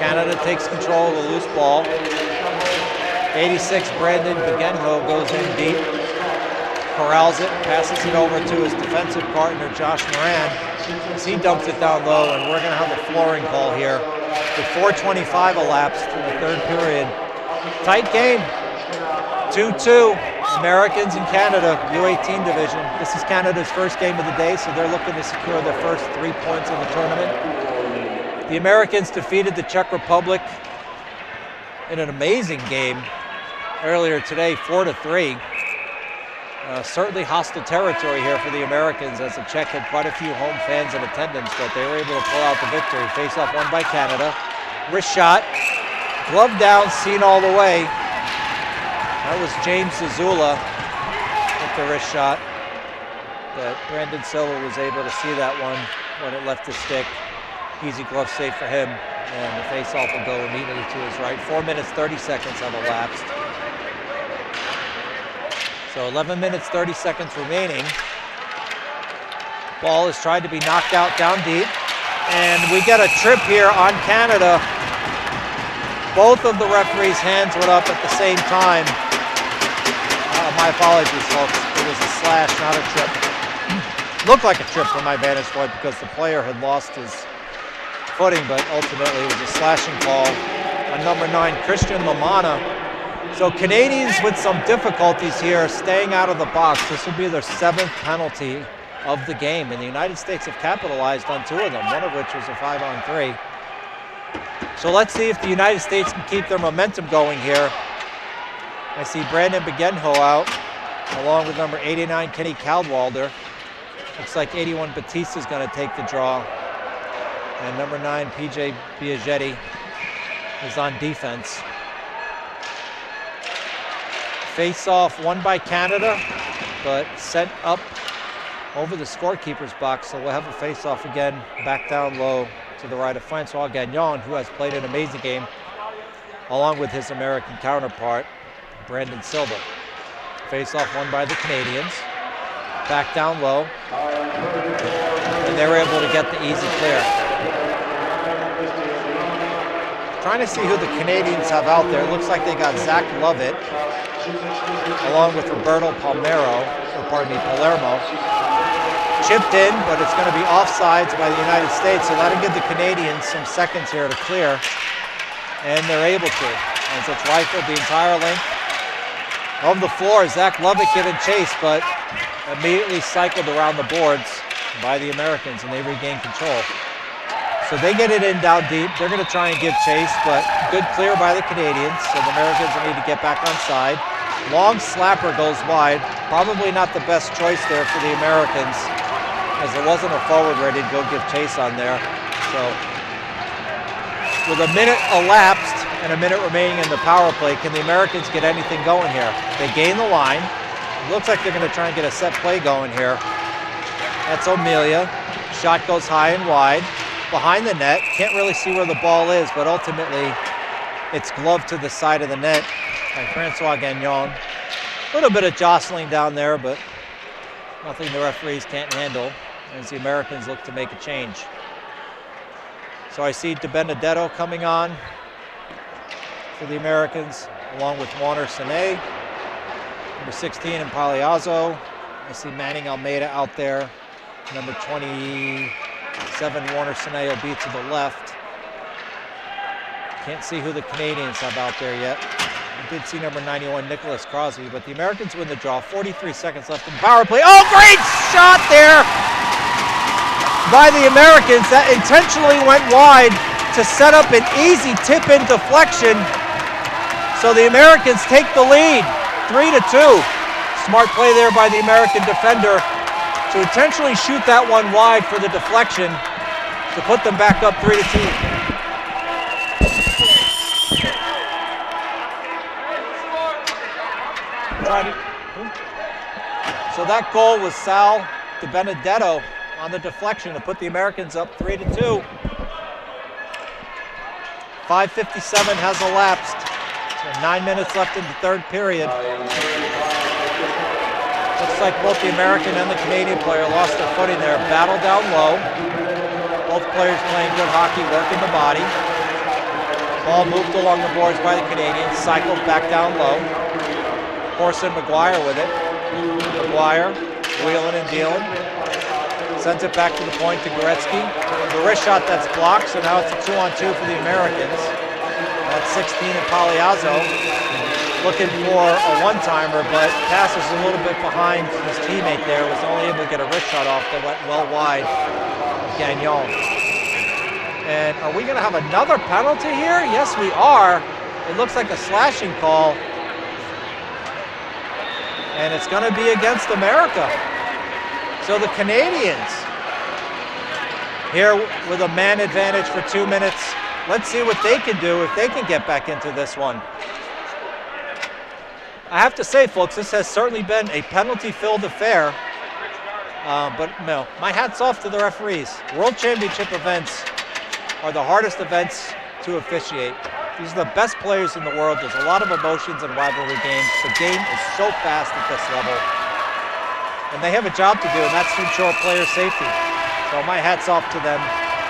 Canada takes control of the loose ball. 86, Brandon Begenho goes in deep. Corrals it, passes it over to his defensive partner, Josh Moran, as he dumps it down low, and we're going to have a flooring call here with 4:25 elapsed in the third period. Tight game, 2-2, Americans and Canada, U18 division. This is Canada's first game of the day, so they're looking to secure their first 3 points in the tournament. The Americans defeated the Czech Republic in an amazing game earlier today, 4-3. Certainly hostile territory here for the Americans, as the Czech had quite a few home fans in attendance, but they were able to pull out the victory. Face-off won by Canada. Wrist shot, glove down, seen all the way. That was James Zazula with the wrist shot, but Brandon Silva was able to see that one when it left his stick. Easy glove save for him, and the face-off will go immediately to his right. 4 minutes, 30 seconds have elapsed. So 11 minutes, 30 seconds remaining. Ball is tried to be knocked out down deep. And we get a trip here on Canada. Both of the referees' hands went up at the same time. My apologies, folks. It was a slash, not a trip. Looked like a trip from my vantage point because the player had lost his footing, but ultimately it was a slashing call on number 9, Christian Lamana. So Canadians with some difficulties here, staying out of the box. This will be their 7th penalty of the game, and the United States have capitalized on 2 of them, one of which was a 5-on-3. So let's see if the United States can keep their momentum going here. I see Brandon Begenho out, along with number 89, Kenny Caldwalder. Looks like 81, Batista is going to take the draw. And number 9, PJ Biagietti is on defense. Face-off won by Canada, but sent up over the scorekeeper's box, so we'll have a face-off again, back down low to the right of Francois Gagnon, who has played an amazing game, along with his American counterpart, Brandon Silva. Face-off won by the Canadians, back down low, and they were able to get the easy clear. Trying to see who the Canadians have out there. It looks like they got Zach Lovett, along with Roberto Palermo. Chipped in, but it's going to be offsides by the United States, so that'll give the Canadians some seconds here to clear, and they're able to. As it's rifled the entire length of the floor. Zach Lovett giving chase, but immediately cycled around the boards by the Americans, and they regain control. So they get it in down deep. They're going to try and give chase, but good clear by the Canadians, so the Americans will need to get back on side. Long slapper goes wide. Probably not the best choice there for the Americans, as there wasn't a forward ready to go give chase on there. So with a minute elapsed and a minute remaining in the power play, can the Americans get anything going here? They gain the line. It looks like they're going to try and get a set play going here. That's O'Melia. Shot goes high and wide. Behind the net. Can't really see where the ball is, but ultimately it's gloved to the side of the net by Francois Gagnon. A little bit of jostling down there, but nothing the referees can't handle as the Americans look to make a change. So I see De Benedetto coming on for the Americans, along with Warner Sine, number 16 and Paliazzo. I see Manning Almeida out there, number 27 Warner Sine will be to the left. Can't see who the Canadians have out there yet. I did see number 91 Nicholas Crosby, but the Americans win the draw. 43 seconds left in the power play. Oh, great shot there by the Americans. That intentionally went wide to set up an easy tip-in deflection. So the Americans take the lead, 3-2. Smart play there by the American defender to intentionally shoot that one wide for the deflection to put them back up 3-2. So that goal was Sal De Benedetto on the deflection to put the Americans up 3-2. 5:57 has elapsed. So 9 minutes left in the third period. Looks like both the American and the Canadian player lost their footing there. Battle down low. Both players playing good hockey, working the body. Ball moved along the boards by the Canadians, cycled back down low. Corson McGuire with it. McGuire wheeling and dealing. Sends it back to the point to Goretzky. The wrist shot that's blocked, so now it's a 2-on-2 for the Americans. That's 16 and Paliazzo looking for a one-timer, but passes a little bit behind his teammate there. Was only able to get a wrist shot off that went well wide of Gagnon. And are we going to have another penalty here? Yes, we are. It looks like a slashing call. And it's going to be against America. So the Canadians here with a man advantage for 2 minutes. Let's see what they can do if they can get back into this one. I have to say, folks, this has certainly been a penalty-filled affair. But no, my hat's off to the referees. World Championship events are the hardest events to officiate. These are the best players in the world. There's a lot of emotions in rivalry games. The game is so fast at this level. And they have a job to do, and that's to ensure player safety. So my hat's off to them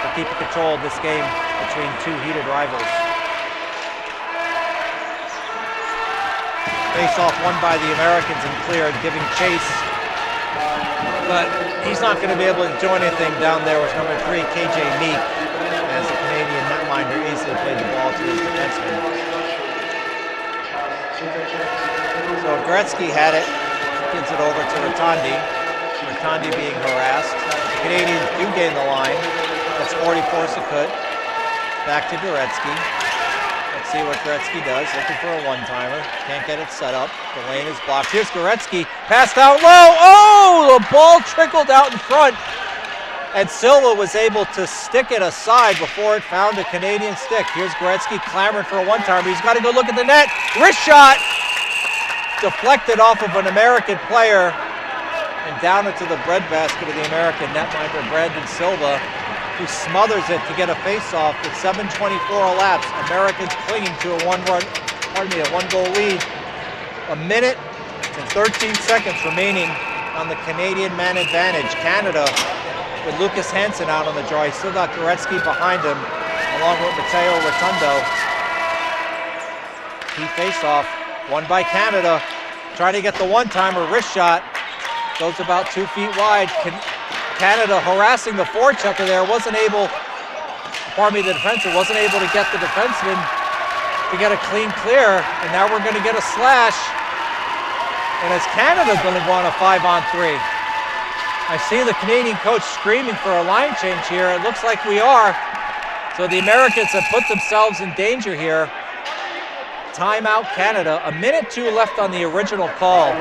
for keeping control of this game between two heated rivals. Face-off won by the Americans and cleared, giving chase. But he's not going to be able to do anything down there with number 3, KJ Meek, as the Canadian netminder easily played the ball to his defenseman. So Gretzky had it, gives it over to Rotondi. Rotondi being harassed. The Canadians do gain the line. That's 44 Sekut. Back to Gretzky. Let's see what Gretzky does. Looking for a one-timer. Can't get it set up. The lane is blocked. Here's Gretzky. Passed out low. Oh, the ball trickled out in front And Silva was able to stick it aside before it found a Canadian stick. Here's Gretzky clamoring for a one-timer. He's got to go look at the net. Wrist shot! Deflected off of an American player and down into the breadbasket of the American netminder, Brandon Silva, who smothers it to get a face-off with 7:24 elapsed. Americans clinging to a one-goal lead. A minute and 13 seconds remaining on the Canadian man advantage. Canada with Lucas Hansen out on the draw. He's still got Goretzky behind him, along with Matteo Rotundo. Key face-off, won by Canada. Trying to get the one-timer, wrist shot. Goes about 2 feet wide. Canada harassing the forechecker there. The defenseman wasn't able to get the defenseman to get a clean clear. And now we're going to get a slash. And as Canada's going to go on a 5-on-3. I see the Canadian coach screaming for a line change here. It looks like we are. So the Americans have put themselves in danger here. Timeout Canada. 1:02 left on the original call.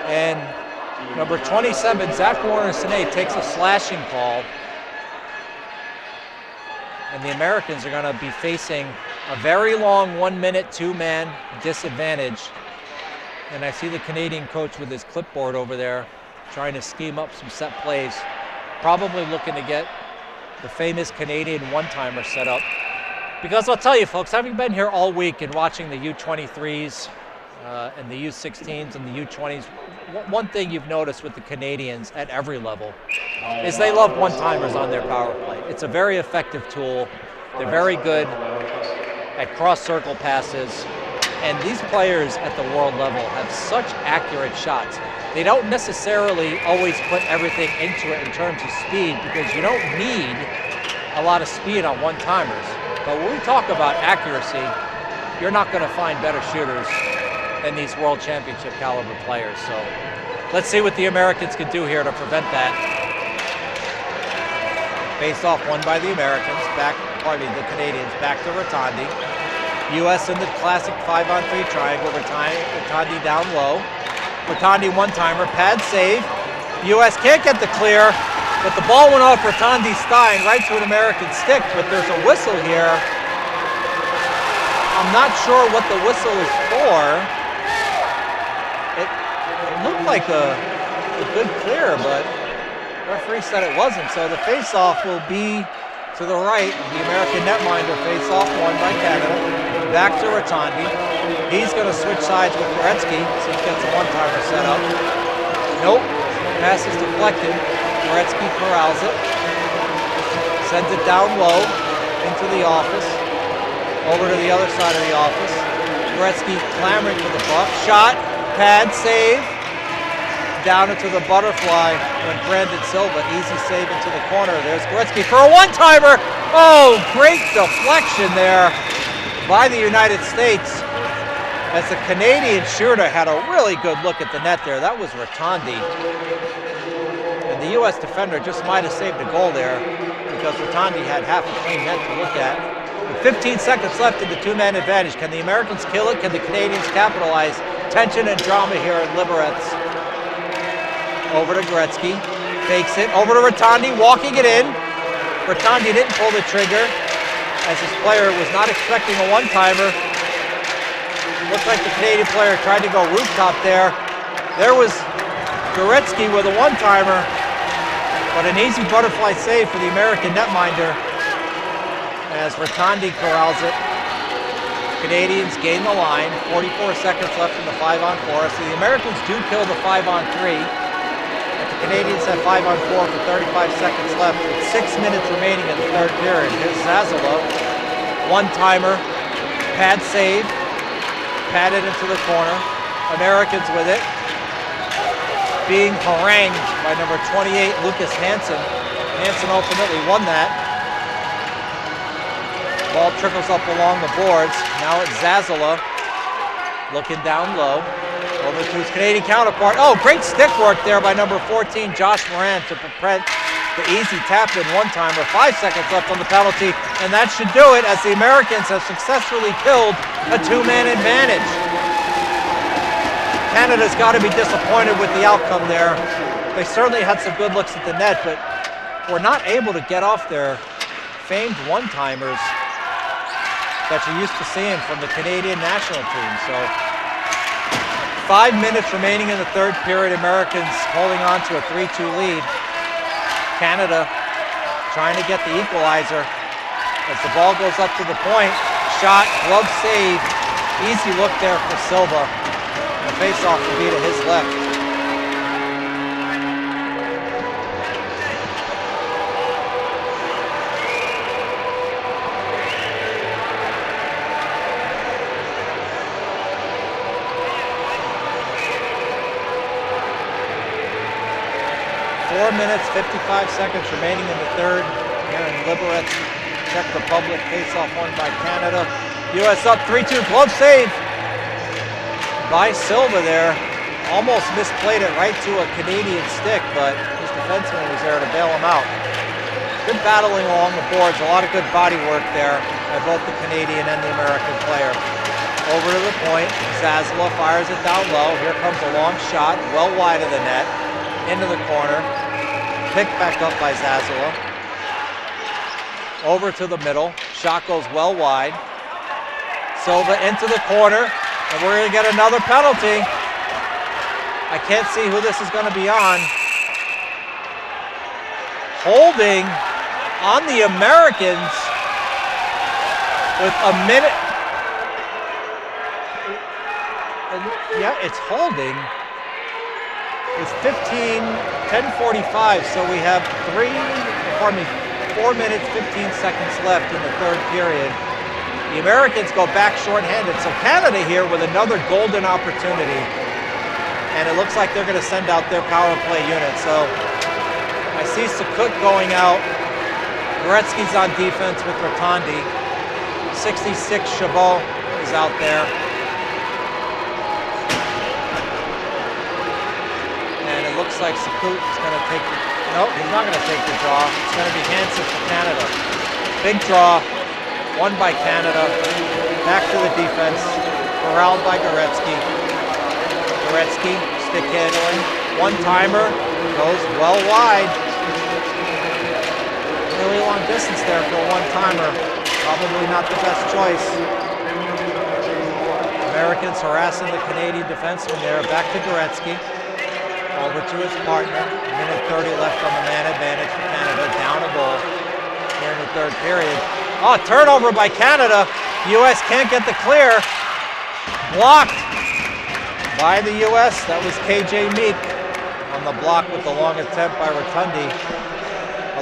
And number 27, Zach Warner-Sine, takes a slashing call. And the Americans are going to be facing a very long 1 minute, two-man disadvantage. And I see the Canadian coach with his clipboard over there trying to scheme up some set plays. Probably looking to get the famous Canadian one-timer set up. Because I'll tell you folks, having been here all week and watching the U23s and the U16s and the U20s, one thing you've noticed with the Canadians at every level is they love one-timers on their power play. It's a very effective tool. They're very good at cross-circle passes. And these players at the world level have such accurate shots. They don't necessarily always put everything into it in terms of speed, because you don't need a lot of speed on one-timers. But when we talk about accuracy, you're not going to find better shooters than these world championship caliber players. So let's see what the Americans can do here to prevent that. Face off won by the Americans, the Canadians, back to Rotondi. U.S. in the classic 5-on-3 triangle. Rotondi down low. Rotondi one-timer, pad save. U.S. can't get the clear, but the ball went off Rotondi's thigh right to an American stick, but there's a whistle here. I'm not sure what the whistle is for. It looked like a good clear, but the referee said it wasn't, so the face-off will be to the right. The American netminder face-off won by Canada. Back to Rotondi. He's going to switch sides with Gretzky, so he gets a one-timer set up. Nope. Pass is deflected. Gretzky corrals it. Sends it down low into the office. Over to the other side of the office. Gretzky clamoring for the puck. Shot. Pad save. Down into the butterfly when Brandon Silva, easy save into the corner. There's Gretzky for a one-timer. Oh, great deflection there by the United States, as the Canadian shooter had a really good look at the net there. That was Rotondi. And the U.S. defender just might have saved a goal there, because Rotondi had half a clean net to look at. With 15 seconds left in the two-man advantage, can the Americans kill it? Can the Canadians capitalize? Tension and drama here in Liberec. Over to Gretzky, fakes it, over to Rotondi, walking it in. Rotondi didn't pull the trigger, as his player was not expecting a one-timer. Looked like the Canadian player tried to go rooftop there. There was Goretzky with a one-timer, but an easy butterfly save for the American netminder as Rotondi corrals it. Canadians gain the line, 44 seconds left in the 5-on-4. So the Americans do kill the 5-on-3. The Canadians have 5-on-4 for 35 seconds left, with 6 minutes remaining in the third period. Here's Zazzalo, one-timer, pad save, padded into the corner. Americans with it, being harangued by number 28, Lucas Hansen. Hansen ultimately won that. Ball trickles up along the boards. Now it's Zazzalo, looking down low. Over to his Canadian counterpart. Oh, great stick work there by number 14, Josh Moran, to prevent the easy tap-in one-timer. 5 seconds left on the penalty, and that should do it, as the Americans have successfully killed a two-man advantage. Canada's got to be disappointed with the outcome there. They certainly had some good looks at the net, but were not able to get off their famed one-timers that you're used to seeing from the Canadian national team. So 5 minutes remaining in the third period. Americans holding on to a 3-2 lead. Canada trying to get the equalizer as the ball goes up to the point. Shot, glove save, easy look there for Silva. The face-off will be to his left. 4 minutes, 55 seconds remaining in the third here in Liberec, Czech Republic. Face-off won by Canada. U.S. up 3-2. Glove save by Silva there. Almost misplayed it right to a Canadian stick, but his defenseman was there to bail him out. Good battling along the boards. A lot of good body work there by both the Canadian and the American player. Over to the point. Zazzala fires it down low. Here comes a long shot, well wide of the net. Into the corner, picked back up by Zazzala. Over to the middle, shot goes well wide. Silva into the corner, and we're gonna get another penalty. I can't see who this is gonna be on. Holding on the Americans with a minute. Yeah, it's holding. It's 10:45, so we have 4 minutes, 15 seconds left in the third period. The Americans go back shorthanded, so Canada here with another golden opportunity. And it looks like they're going to send out their power play unit. So I see Sakut going out. Gretzky's on defense with Rotondi. 66 Chabot is out there. Looks like Sakut is going to take the, nope, he's not going to take the draw. It's going to be Hansen for Canada. Big draw, won by Canada. Back to the defense, corralled by Gretzky. Gretzky, stick handling, one-timer, goes well wide. Really long distance there for a one-timer. Probably not the best choice. Americans harassing the Canadian defenseman there. Back to Gretzky. Over to his partner. A minute 30 left on the man advantage for Canada. Down a goal here in the third period. Oh, turnover by Canada. U.S. can't get the clear. Blocked by the U.S. That was KJ Meek on the block with the long attempt by Rotondi.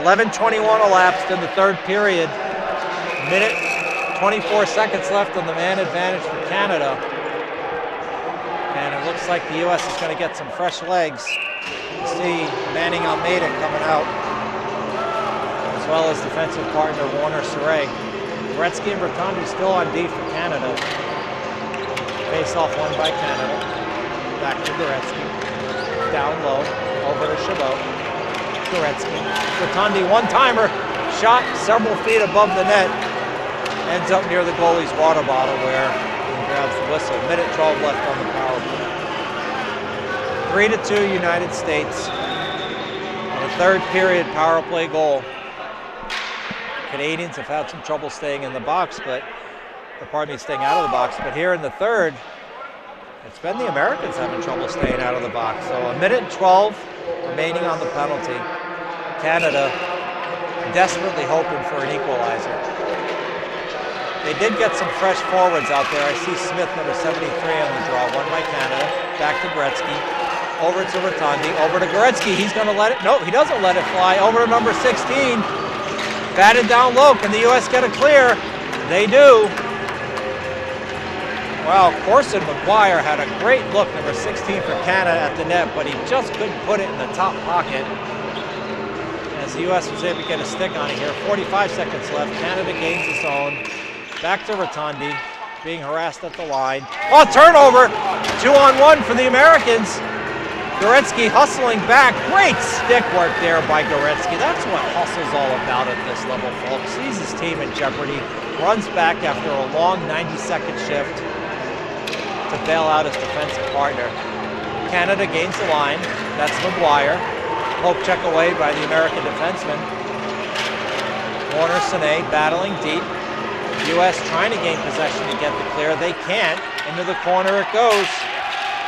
11:21 elapsed in the third period. Minute 24 seconds left on the man advantage for Canada. And it looks like the U.S. is going to get some fresh legs. You see Manning Almeida coming out, as well as defensive partner Warner Saray. Gretzky and Rotondi still on D for Canada. Face-off won by Canada. Back to Gretzky. Down low, over to Chabot. Gretzky. Rotondi, one-timer. Shot several feet above the net. Ends up near the goalie's water bottle where grabs the whistle. Minute 12 left on the power play. 3-2 United States. On the third period power play goal. Canadians have had some trouble staying in the box, staying out of the box. But here in the third, it's been the Americans having trouble staying out of the box. So a minute and 12 remaining on the penalty. Canada desperately hoping for an equalizer. They did get some fresh forwards out there. I see Smith, number 73 on the draw. Won by Canada. Back to Gretzky. Over to Rotondi. Over to Gretzky. He's going to let it. No, he doesn't let it fly. Over to number 16. Batted down low. Can the U.S. get a clear? They do. Wow, Corson McGuire had a great look, number 16 for Canada at the net, but he just couldn't put it in the top pocket. As the U.S. was able to get a stick on it here. 45 seconds left. Canada gains its own. Back to Rotondi, being harassed at the line. Oh, turnover! 2-on-1 for the Americans. Gretzky hustling back. Great stick work there by Gretzky. That's what hustle's all about at this level, folks. Sees his team in jeopardy. Runs back after a long 90-second shift to bail out his defensive partner. Canada gains the line. That's McGuire. poke check away by the American defenseman. Warner Sine battling deep. U.S. trying to gain possession to get the clear. They can't. Into the corner it goes.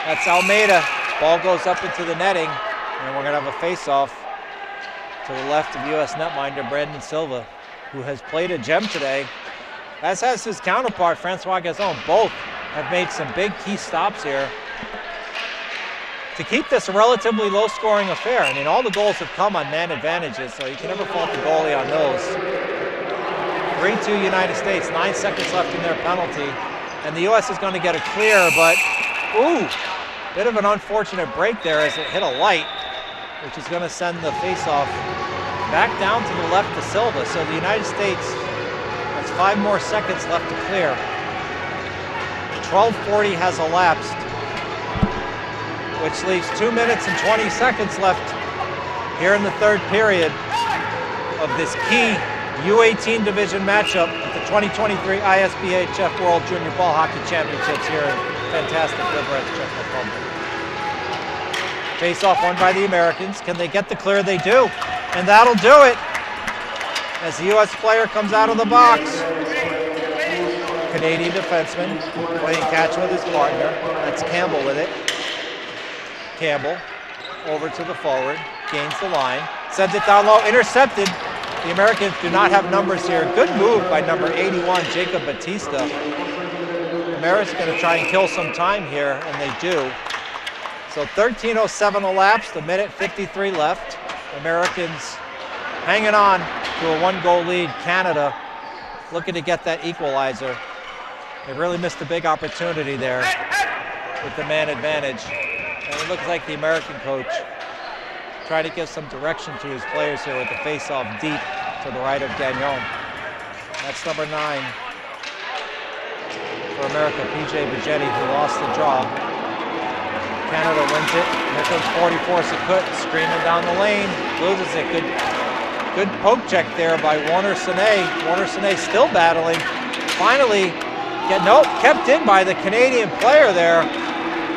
That's Almeida. Ball goes up into the netting, and we're going to have a face-off to the left of U.S. netminder Brandon Silva, who has played a gem today, as has his counterpart, Francois Gazon. Both have made some big key stops here to keep this a relatively low-scoring affair. I mean, all the goals have come on man advantages, so you can never fault the goalie on those. 3-2 United States, 9 seconds left in their penalty, and the U.S. is going to get a clear, but, ooh, bit of an unfortunate break there as it hit a light, which is going to send the face-off back down to the left to Silva. So the United States has 5 more seconds left to clear. 12:40 has elapsed, which leaves 2 minutes and 20 seconds left here in the third period of this key U18 division matchup at the 2023 ISBHF World Junior Ball Hockey Championships here in fantastic Liberec, Czech Republic. Face-off won by the Americans. Can they get the clear? They do, and that'll do it as the U.S. player comes out of the box. Canadian defenseman playing catch with his partner. That's Campbell with it. Campbell over to the forward, gains the line, sends it down low, intercepted. The Americans do not have numbers here. Good move by number 81, Jacob Batista. America's going to try and kill some time here, and they do. So 13:07 elapsed, 1:53 left. Americans hanging on to a 1-goal lead. Canada looking to get that equalizer. They really missed a big opportunity there with the man advantage. And it looks like the American coach tried to give some direction to his players here with the face-off deep to the right of Gagnon. That's number 9 for America, PJ Buggetti, who lost the draw. Canada wins it. Here comes 44 Sakut screaming down the lane. Loses it. Good poke check there by Warner Sine. Warner Sine still battling. Finally, kept in by the Canadian player there.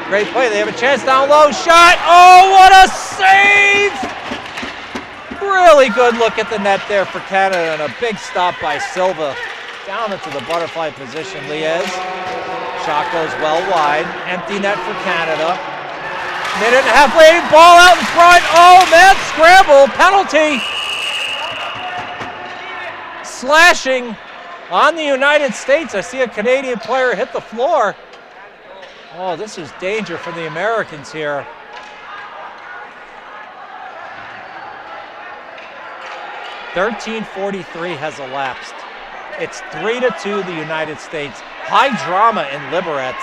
Great play. They have a chance down low. Shot. Oh, what a save! Really good look at the net there for Canada, and a big stop by Silva. Down into the butterfly position. Liez. Shot goes well wide. Empty net for Canada. Minute and a half late. Ball out in front. Oh, man, scramble. Penalty. Slashing on the United States. I see a Canadian player hit the floor. Oh, this is danger for the Americans here. $13:43 has elapsed. It's 3-2 the United States. High drama in Liberec,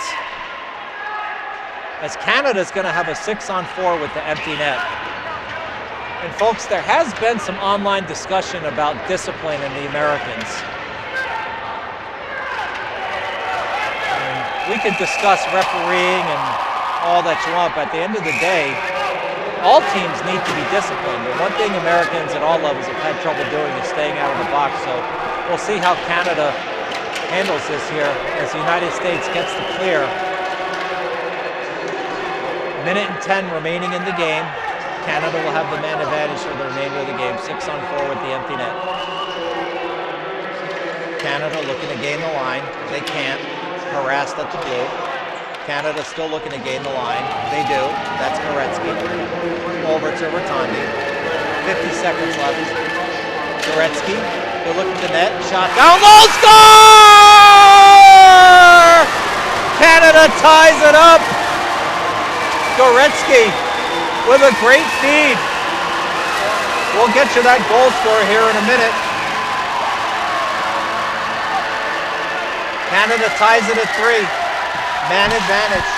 as Canada's going to have a 6-on-4 with the empty net. And folks, there has been some online discussion about discipline in the Americans. We could discuss refereeing and all that you want, but at the end of the day, all teams need to be disciplined. And one thing Americans at all levels have had trouble doing is staying out of the box. So we'll see how Canada handles this here as the United States gets the clear. 1:10 remaining in the game. Canada will have the man advantage for the remainder of the game. 6-on-4 with the empty net. Canada looking to gain the line. They can't. Harassed at the blue. Canada still looking to gain the line. They do. That's Goretzky. Over to Rotondi. 50 seconds left. Goretzky. Good look at the net. Shot down low. Score! Canada ties it up. Goretzky with a great feed. We'll get you that goal score here in a minute. Canada ties it at 3. Man advantage.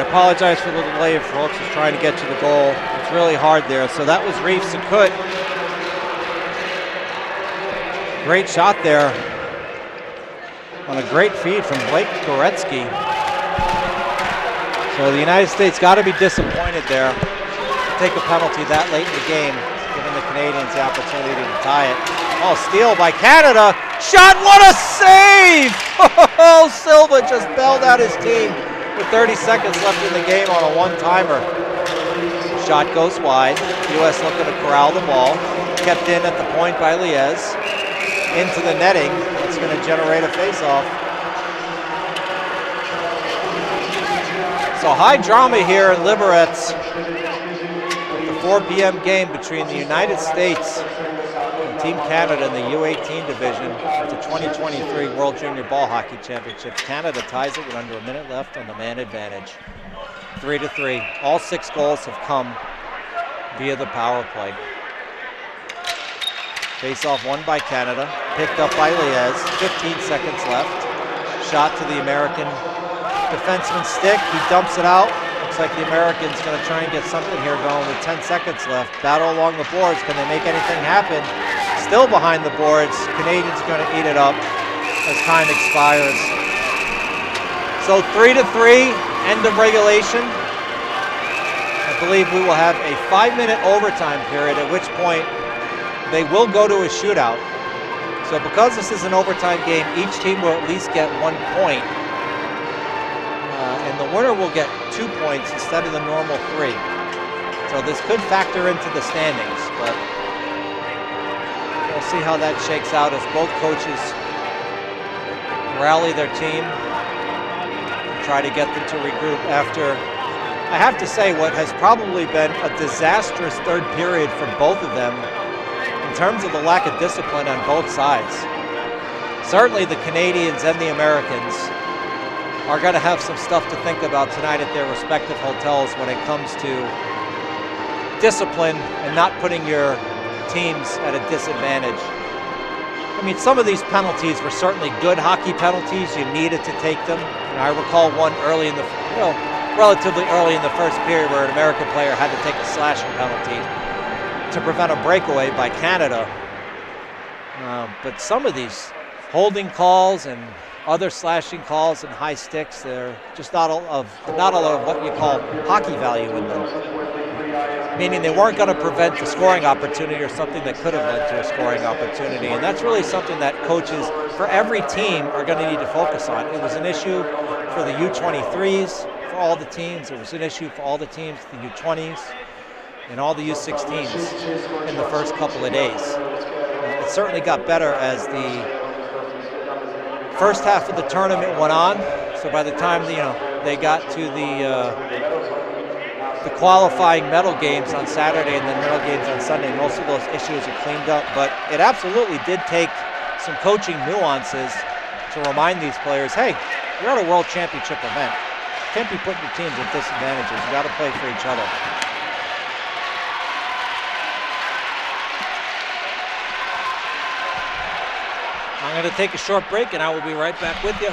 apologize for the delay if folks is trying to get to the goal. It's really hard there. So that was Reef Sakut. Great shot there on a great feed from Blake Goretzky. So the United States got to be disappointed there to take a penalty that late in the game, giving the Canadians the opportunity to tie it. Oh, steal by Canada. Shot, what a save! Oh, Silva just bailed out his team with 30 seconds left in the game on a one-timer. Shot goes wide. U.S. looking to corral the ball. Kept in at the point by Liez. Into the netting. It's going to generate a face-off. So high drama here in Liberec. The 4 p.m. game between the United States and Team Canada in the U18 division at the 2023 World Junior Ball Hockey Championships. Canada ties it with under a minute left on the man advantage. 3-3. All 6 goals have come via the power play. Face-off won by Canada, picked up by Liez, 15 seconds left. Shot to the American defenseman's stick, he dumps it out. Looks like the American's gonna try and get something here going with 10 seconds left. Battle along the boards, can they make anything happen? Still behind the boards, Canadians gonna eat it up as time expires. So 3-3, end of regulation. I believe we will have a 5-minute overtime period, at which point they will go to a shootout. So because this is an overtime game, each team will at least get 1 point. And the winner will get 2 points instead of the normal 3. So this could factor into the standings, but we'll see how that shakes out as both coaches rally their team and try to get them to regroup after, I have to say, what has probably been a disastrous third period for both of them in terms of the lack of discipline on both sides. Certainly the Canadians and the Americans are going to have some stuff to think about tonight at their respective hotels when it comes to discipline and not putting your teams at a disadvantage. I mean, some of these penalties were certainly good hockey penalties. You needed to take them. And I recall one early in the, relatively early in the first period where an American player had to take a slashing penalty to prevent a breakaway by Canada. But some of these holding calls and other slashing calls and high sticks, they're just not a lot of what you call hockey value in them. Meaning they weren't going to prevent a scoring opportunity or something that could have led to a scoring opportunity. And that's really something that coaches for every team are going to need to focus on. It was an issue for the U23s, for all the teams. It was an issue for all the teams, the U20s, and all the U16s in the first couple of days. It certainly got better as the first half of the tournament went on. So by the time they got to the qualifying medal games on Saturday and then medal games on Sunday, most of those issues are cleaned up. But it absolutely did take some coaching nuances to remind these players, hey, you're at a world championship event. You can't be putting your teams at disadvantages. You got to play for each other. I'm going to take a short break and I will be right back with you.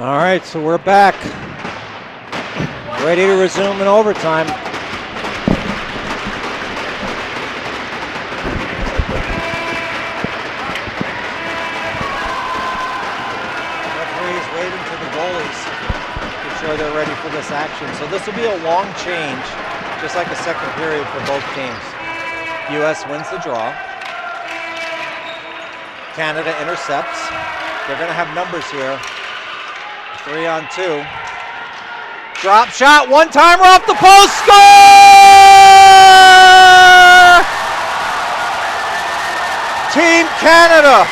All right, so we're back. Ready to resume in overtime. sure they're ready for this action. So this will be a long change, just like a second period for both teams. U.S. wins the draw. Canada intercepts. They're going to have numbers here. 3-on-2. Drop shot, one-timer off the post, score! Team Canada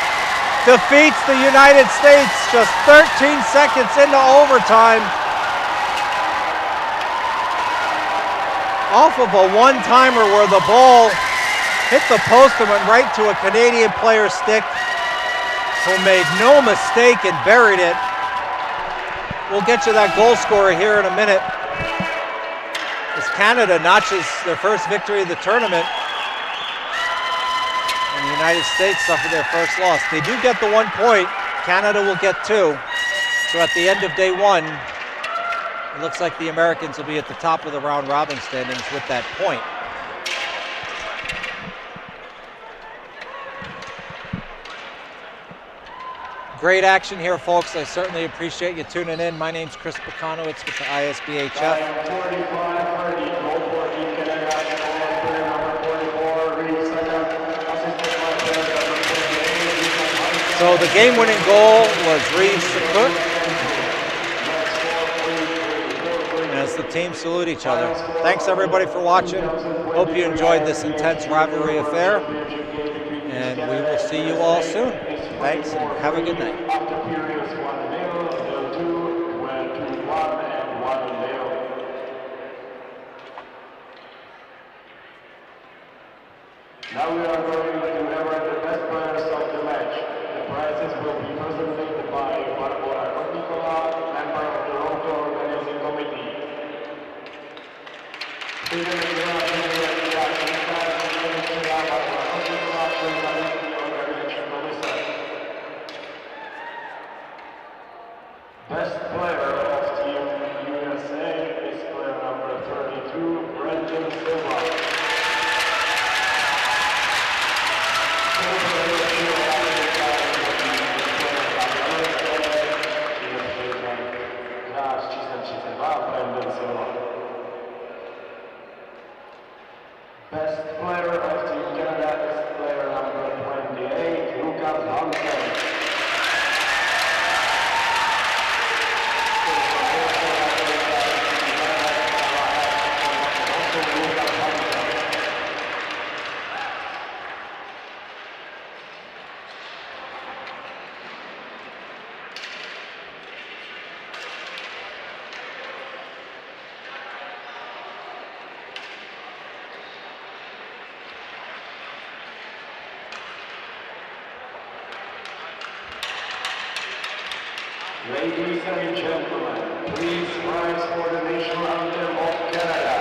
defeats the United States just 13 seconds into overtime. Off of a one-timer where the ball hit the post and went right to a Canadian player's stick, who made no mistake and buried it. We'll get you that goal scorer here in a minute, as Canada notches their first victory of the tournament, and the United States suffer their first loss. They do get the 1 point. Canada will get 2. So at the end of day 1, it looks like the Americans will be at the top of the round robin standings with that point. Great action here, folks. I certainly appreciate you tuning in. My name's Chris Pekanowitz with the ISBHF. So the game-winning goal was Reeves Sakut. And as the teams salute each other. Thanks everybody for watching. Hope you enjoyed this intense rivalry affair. And we will see you all soon. Thanks and have a good night. After periods 1-0, 0-2, were 2-1 and 1-0. Now we are going to award the best players of the match. The prizes will be presented by Barbara Konikova, member of the Toronto Organizing Committee. Best player of Team USA is player number 32, Brendan Silva. Best player of Team Canada is player number 28, Lucas Hansen. Ladies and gentlemen, please rise for the national anthem of Canada.